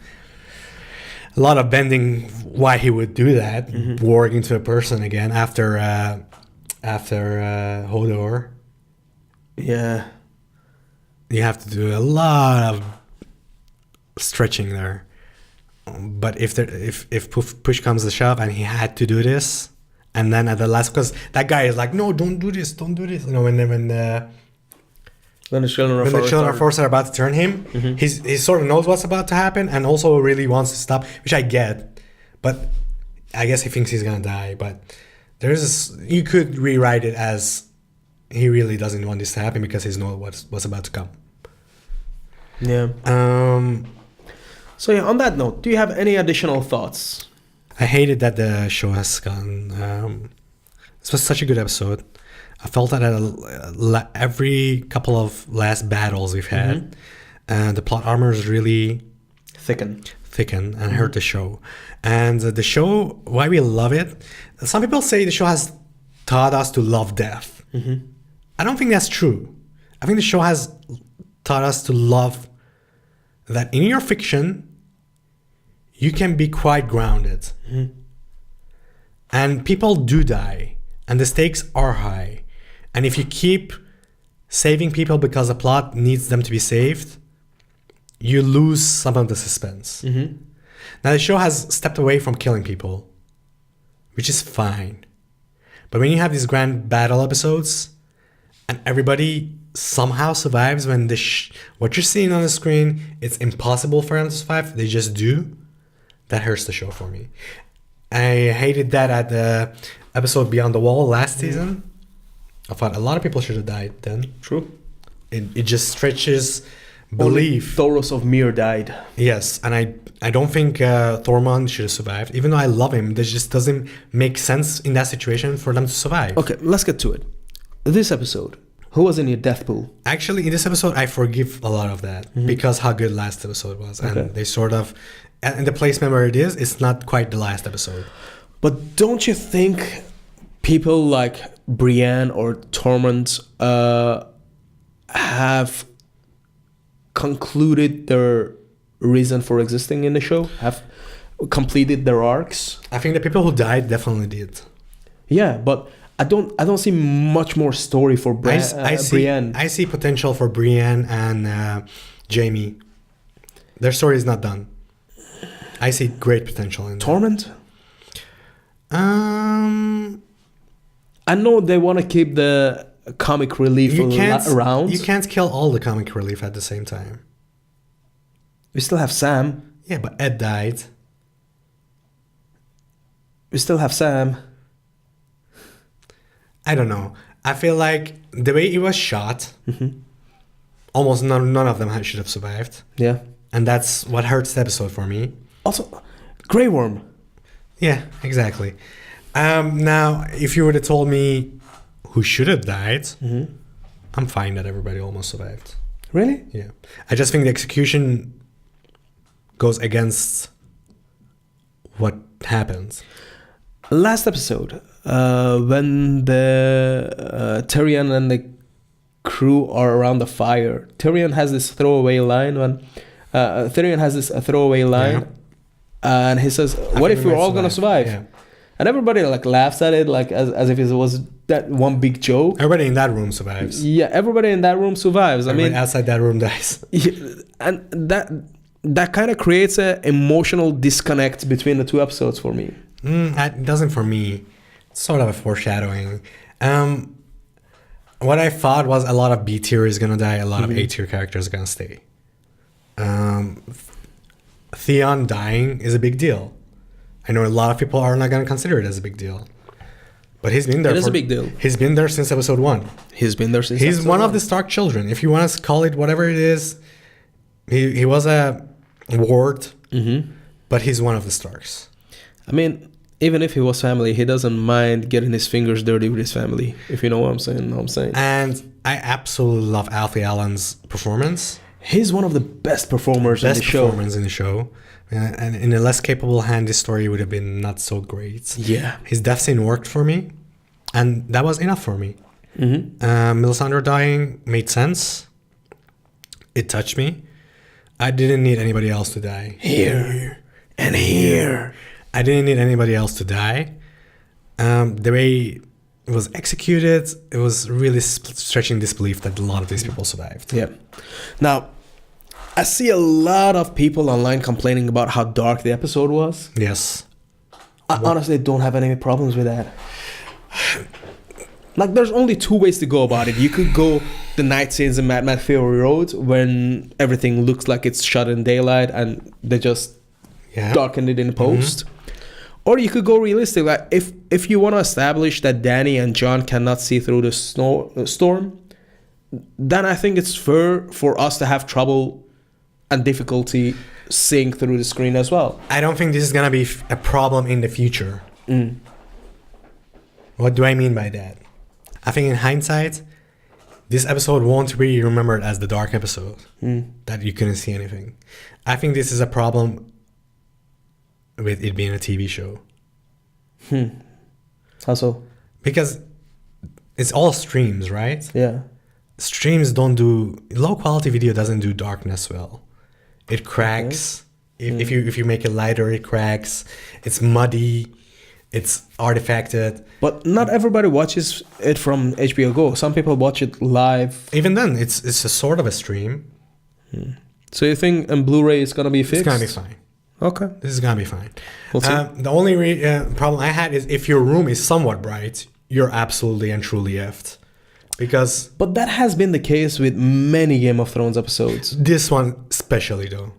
bending why he would do that, warg into a person again after Hodor. Yeah. You have to do a lot of stretching there. But if push comes to shove and he had to do this, and then at the last, because that guy is like, no, don't do this. You know, when the children of Force are about to turn him, he sort of knows what's about to happen and also really wants to stop, which I get. But I guess he thinks he's gonna die. But you could rewrite it as he really doesn't want this to happen because he knows what's about to come. Yeah. So yeah, on that note, do you have any additional thoughts? I hated that the show has gone. This was such a good episode. I felt that at every couple of last battles we've had, the plot armors really thicken and hurt the show. And the show, why we love it, some people say the show has taught us to love death. I don't think that's true. I think the show has taught us to love that in your fiction, you can be quite grounded. And people do die, and the stakes are high. And if you keep saving people because the plot needs them to be saved, you lose some of the suspense. Now the show has stepped away from killing people which is fine. But when you have these grand battle episodes and everybody somehow survives when what you're seeing on the screen, it's impossible for them to survive, they just do, that hurts the show for me. I hated that at the episode Beyond the Wall last season. I thought a lot of people should have died then. True. It just stretches belief. Only Thoros of Myr died. Yes, and I don't think Thormund should have survived. Even though I love him, this just doesn't make sense in that situation for them to survive. Okay, let's get to it. This episode, who was in your death pool? Actually, in this episode, I forgive a lot of that because how good last episode was. And they sort of, and the placement where it is, it's not quite the last episode. But don't you think people like Brienne or Tormund have concluded their reason for existing in the show? Have completed their arcs? I think the people who died definitely did. Yeah, but I don't see much more story for Brienne. I see potential for Brienne and Jaime. Their story is not done. I see great potential in Tormund? I know they want to keep the comic relief around. You can't kill all the comic relief at the same time. We still have Sam. Yeah, but Ed died. We still have Sam. I don't know. I feel like the way it was shot, almost none of them should have survived. Yeah. And that's what hurts the episode for me. Also, Grey Worm. Yeah, exactly. Now, if you would have told me who should have died, I'm fine that everybody almost survived. Really? Yeah. I just think the execution goes against what happens. Last episode, when the Tyrion and the crew are around the fire, Tyrion has this throwaway line and he says, "What if we're all gonna survive?" Yeah. And everybody like laughs at it, like as if it was that one big joke. Everybody in that room survives. Yeah, everybody in that room survives. Everybody outside that room dies. Yeah, and that kind of creates an emotional disconnect between the two episodes for me. It doesn't for me. It's sort of a foreshadowing. What I thought was a lot of B tier is gonna die, a lot of A tier characters are gonna stay. Theon dying is a big deal. I know a lot of people are not gonna consider it as a big deal, but he's been there. It is a big deal. He's been there since episode 1. He's been there since. He's one of the Stark children. If you want to call it whatever it is, he was a ward, but he's one of the Starks. I mean, even if he was family, he doesn't mind getting his fingers dirty with his family, if you know what I'm saying. And I absolutely love Alfie Allen's performance. He's one of the best performers in the show. In the show. And in a less capable hand, this story would have been not so great. Yeah. His death scene worked for me, and that was enough for me. Melisandre dying made sense. It touched me. I didn't need anybody else to die. Here and here. I didn't need anybody else to die. The way it was executed, it was really stretching disbelief that a lot of these people survived. Yeah. Now, I see a lot of people online complaining about how dark the episode was. Yes. I honestly don't have any problems with that. Like, there's only two ways to go about it. You could go the night scenes in Mad Max Fury Road when everything looks like it's shot in daylight and they just darkened it in post. Or you could go realistic. Like, if you want to establish that Dany and Jon cannot see through the storm, then I think it's fair for us to have trouble and difficulty seeing through the screen as well. I don't think this is going to be a problem in the future. What do I mean by that? I think in hindsight, this episode won't be remembered as the dark episode, that you couldn't see anything. I think this is a problem with it being a TV show. How so? Because it's all streams, right? Yeah. Streams don't do... Low quality video doesn't do darkness well. It cracks. If you make it lighter, it cracks. It's muddy. It's artifacted. But not everybody watches it from HBO Go. Some people watch it live. Even then, it's a sort of a stream. So you think in Blu-ray it's going to be fixed? It's going to be fine. Okay. This is gonna be fine. We'll see. The only problem I had is if your room is somewhat bright, you're absolutely and truly effed. Because... But that has been the case with many Game of Thrones episodes. This one especially, though.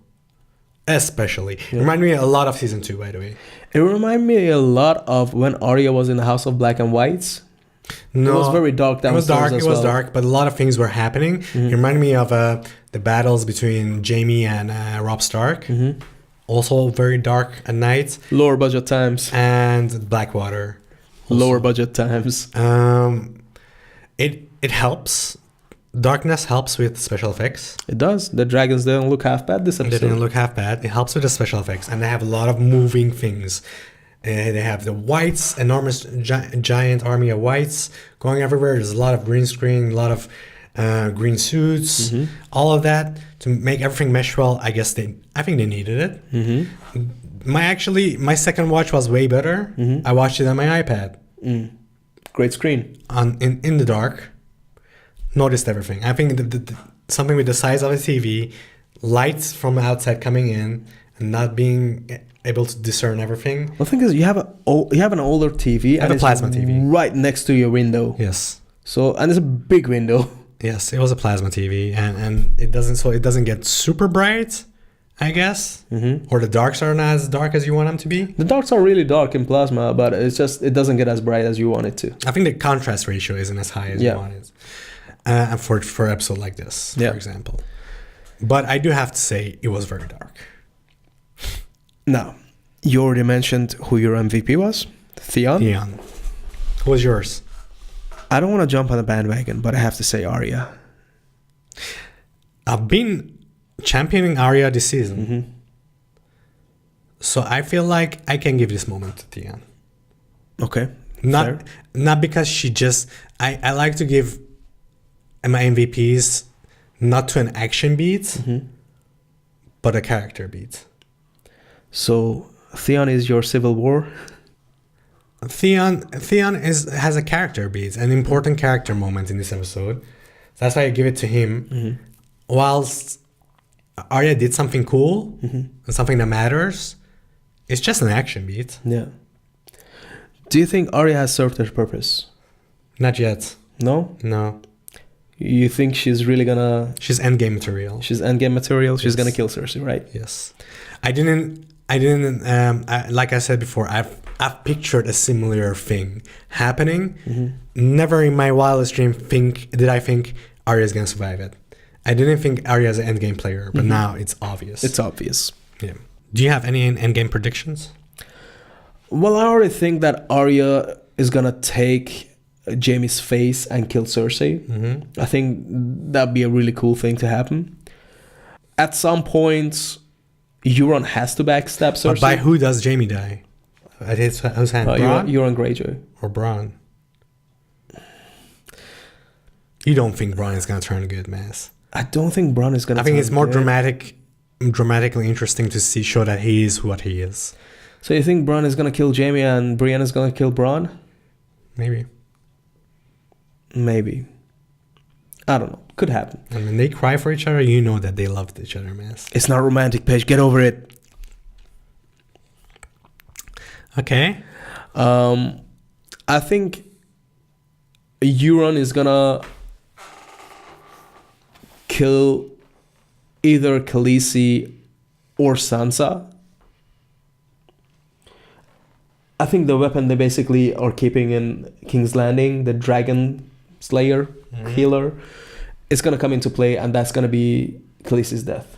Especially. Yeah. Remind me a lot of season 2, by the way. It reminded me a lot of when Arya was in the House of Black and Whites. No, it was very dark downstairs. It was dark, but a lot of things were happening. Mm-hmm. It reminded me of the battles between Jaime and Robb Stark. Mm-hmm. Also very dark at night. Lower budget times. And Blackwater. Also. Lower budget times. It helps. Darkness helps with special effects. It does. The dragons didn't look half bad this episode. They didn't look half bad. It helps with the special effects. And they have a lot of moving things. They have the whites, enormous giant army of whites going everywhere. There's a lot of green screen, a lot of green suits, all of that to make everything mesh well. I think they needed it. Mm-hmm. My second watch was way better. Mm-hmm. I watched it on my iPad. Great screen. In the dark. Noticed everything. I think the something with the size of a TV, lights from outside coming in, and not being able to discern everything. Well, the thing is, you have an older TV and a plasma TV right next to your window. Yes. So and it's a big window. Yes, it was a plasma TV, and it doesn't get super bright, I guess, or the darks are not as dark as you want them to be. The darks are really dark in plasma, but it doesn't get as bright as you want it to. I think the contrast ratio isn't as high as you want it. For an episode like this, for example. But I do have to say, it was very dark. Now, you already mentioned who your MVP was. Theon. Who was yours? I don't want to jump on the bandwagon, but I have to say Arya. I've been championing Arya this season. Mm-hmm. So I feel like I can give this moment to Theon. Okay. Not because she just... I like to give my MVPs not to an action beat, but a character beat. So Theon is your Civil War? Theon has a character beat, an important character moment in this episode. That's why I give it to him. Mm-hmm. Whilst Arya did something cool and something that matters, it's just an action beat. Yeah. Do you think Arya has served her purpose? Not yet. No? No. You think she's really gonna... She's endgame material. She's endgame material. She's gonna kill Cersei, right? Yes. I didn't. Like I said before, I've pictured a similar thing happening. Mm-hmm. Never in my wildest dream did I think Arya's gonna survive it. I didn't think Arya's an endgame player, but now it's obvious. It's obvious. Yeah. Do you have any endgame predictions? Well, I already think that Arya is gonna take Jaime's face and kill Cersei. Mm-hmm. I think that'd be a really cool thing to happen. At some point, Euron has to backstab Cersei. But by who does Jaime die? At his hand? Euron Greyjoy. Or Bronn? You don't think Bronn is going to turn good, Mass? I don't think Bronn is going to I think it's more dramatically interesting to show that he is what he is. So you think Bronn is going to kill Jaime and Brienne is going to kill Bronn? Maybe. I don't know. Could happen. And when they cry for each other, you know that they loved each other, man. It's not romantic, Paige. Get over it. Okay. I think Euron is gonna kill either Khaleesi or Sansa. I think the weapon they basically are keeping in King's Landing, the Dragon Slayer, healer, is going to come into play, and that's going to be Khaleesi's death.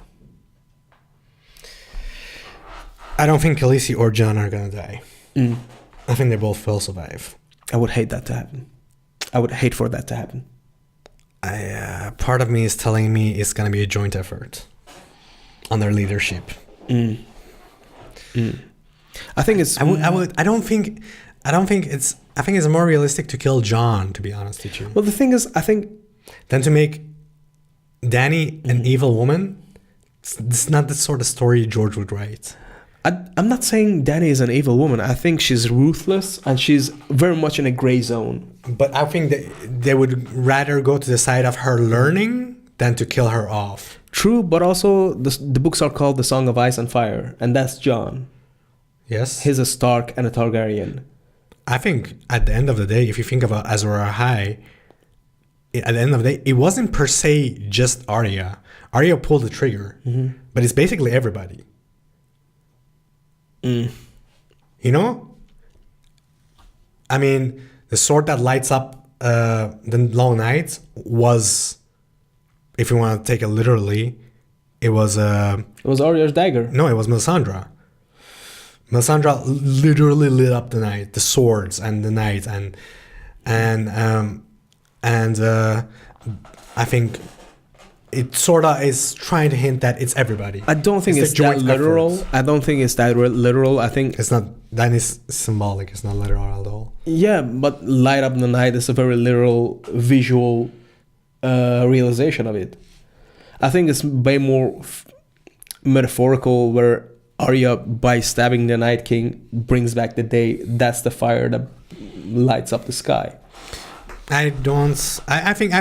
I don't think Khaleesi or Jon are going to die. I think they both will survive. I would hate that to happen. I would hate for that to happen. Part of me is telling me it's going to be a joint effort on their leadership. I think it's... I think it's more realistic to kill Jon, to be honest with you. Well, the thing is, I think... Than to make Dany an evil woman. It's not the sort of story George would write. I'm not saying Dany is an evil woman. I think she's ruthless and she's very much in a gray zone. But I think they would rather go to the side of her learning than to kill her off. True, but also the books are called The Song of Ice and Fire, and that's Jon. Yes. He's a Stark and a Targaryen. I think at the end of the day, if you think about Azor Ahai, at the end of the day, it wasn't per se just Arya. Arya pulled the trigger, but it's basically everybody. You know? I mean, the sword that lights up the long night was, if you want to take it literally, it was Arya's dagger. No, it was Melisandre. Melisandre literally lit up the night, the swords and the night, and I think it sort of is trying to hint that it's everybody. I don't think it's that literal. Efforts. I don't think it's that literal. I think it's not. That is symbolic. It's not literal at all. Yeah, but light up the night is a very literal visual realization of it. I think it's way more metaphorical, where Arya, by stabbing the Night King, brings back the day. That's the fire that lights up the sky. I think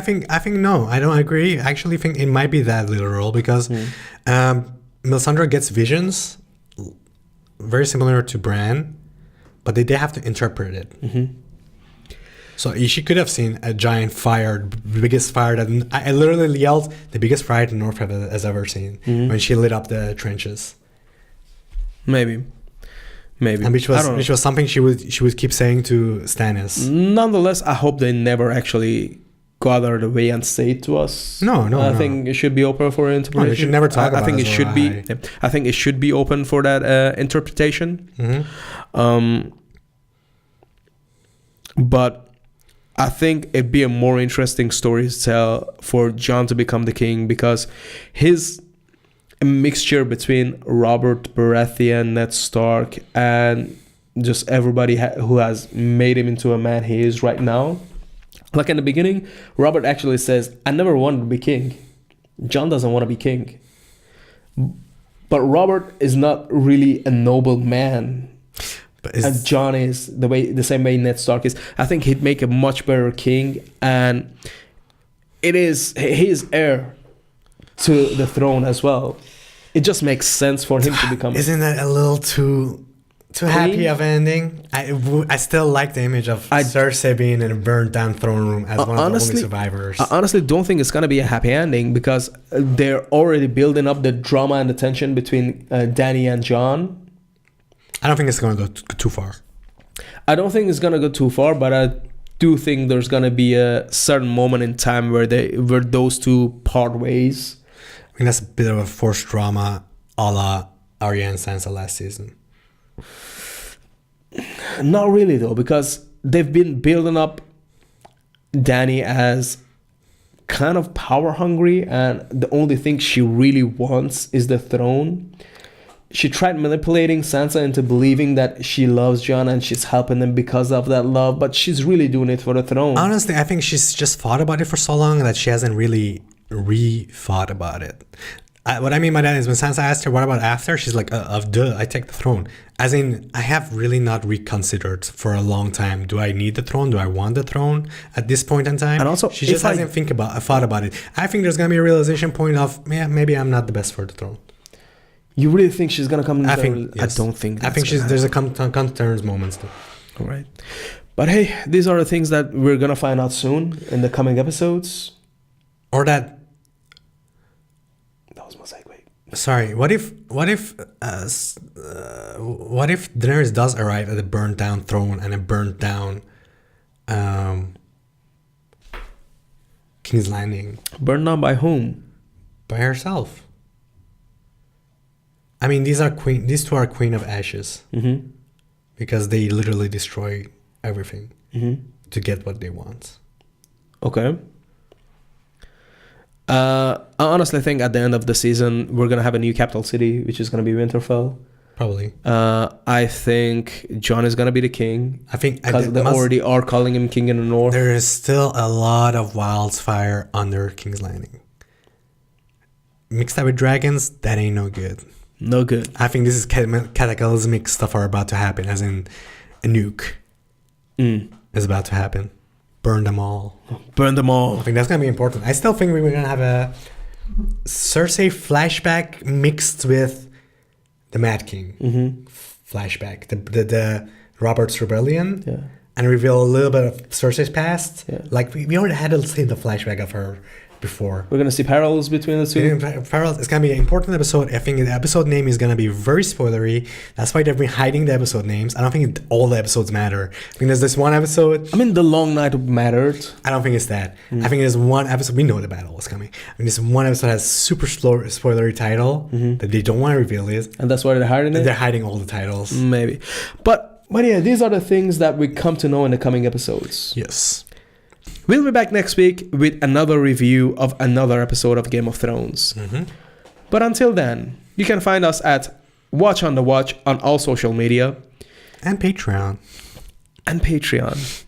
no, I don't agree. I actually think it might be that literal, because Melisandre gets visions very similar to Bran, but they have to interpret it. So she could have seen a giant fire, the biggest fire that I literally yelled, the biggest fire the North has ever seen, when she lit up the trenches. Maybe, and which was something she would keep saying to Stannis. Nonetheless, I hope they never actually go out of the way and say it to us. No. I think it should be open for interpretation. They should never talk about it. I think it should be open for that interpretation. But I think it'd be a more interesting story to tell for Jon to become the king, because his mixture between Robert Baratheon, Ned Stark, and just everybody who has made him into a man he is right now. Like in the beginning, Robert actually says, I never wanted to be king. Jon doesn't want to be king. But Robert is not really a noble man. And Jon is the same way Ned Stark is. I think he'd make a much better king, and he is heir to the throne as well. It just makes sense for him to become. Isn't that a little too happy of an ending? I still like the image of Cersei being in a burnt down throne room as one of the only survivors. I honestly don't think it's gonna be a happy ending, because they're already building up the drama and the tension between Dany and Jon. I don't think it's gonna go too far. I don't think it's gonna go too far, but I do think there's gonna be a certain moment in time where those two part ways. I mean, that's a bit of a forced drama, a la Arya and Sansa last season. Not really, though, because they've been building up Dany as kind of power hungry, and the only thing she really wants is the throne. She tried manipulating Sansa into believing that she loves Jon and she's helping him because of that love, but she's really doing it for the throne. Honestly, I think she's just thought about it for so long that she hasn't really re-thought about it. What I mean by that is, when Sansa asked her, what about after? She's like, I take the throne. As in, I have really not reconsidered for a long time. Do I need the throne? Do I want the throne at this point in time? And also, she just hasn't thought about it. I think there's going to be a realization point of, yeah, maybe I'm not the best for the throne. You really think she's going to come? Yes. I don't think that's I think there's a come to terms moments though. All right. But hey, these are the things that we're going to find out soon in the coming episodes. Or that was my segue. Sorry, what if Daenerys does arrive at a burnt down throne and a burnt down King's Landing? Burned down by whom? By herself. I mean, these two are Queen of Ashes. Because they literally destroy everything to get what they want. Okay. I honestly think at the end of the season we're gonna have a new capital city, which is gonna be Winterfell. Probably. I think Jon is gonna be the king. I think because they already are calling him king in the north. There is still a lot of wildfire under King's Landing. Mixed up with dragons, that ain't no good. No good. I think this is cataclysmic stuff are about to happen, as in a nuke is about to happen. Burn them all. Burn them all. I think that's going to be important. I still think we're going to have Cersei flashback mixed with the Mad King flashback, the Robert's Rebellion, and reveal a little bit of Cersei's past. Yeah. Like we already had a scene the flashback of her before. We're gonna see parallels between the two. Parallels. It's gonna be an important episode. I think the episode name is gonna be very spoilery. That's why they've been hiding the episode names. I don't think all the episodes matter. I think there's this one episode. I mean, the Long Night mattered. I don't think it's that. I think there's one episode. We know the battle is coming. I mean, this one episode has super spoilery title that they don't want to reveal it, And that's why they're hiding it? they're hiding all the titles. Maybe. But yeah, these are the things that we come to know in the coming episodes. Yes. We'll be back next week with another review of another episode of Game of Thrones. But until then, you can find us at Watch on the Watch on all social media. And Patreon.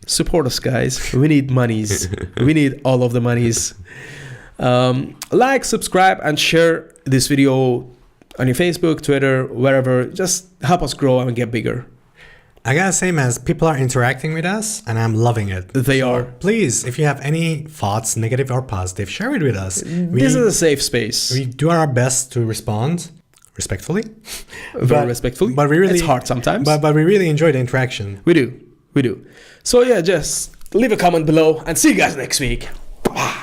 Support us, guys. We need monies. We need all of the monies. Like, subscribe, and share this video on your Facebook, Twitter, wherever. Just help us grow and get bigger. I gotta say, man, people are interacting with us, and I'm loving it. They are. Please, if you have any thoughts, negative or positive, share it with us. This is a safe space. We do our best to respond respectfully. Very respectfully. But we really, it's hard sometimes. But we really enjoy the interaction. We do. So yeah, just leave a comment below and see you guys next week. Bye.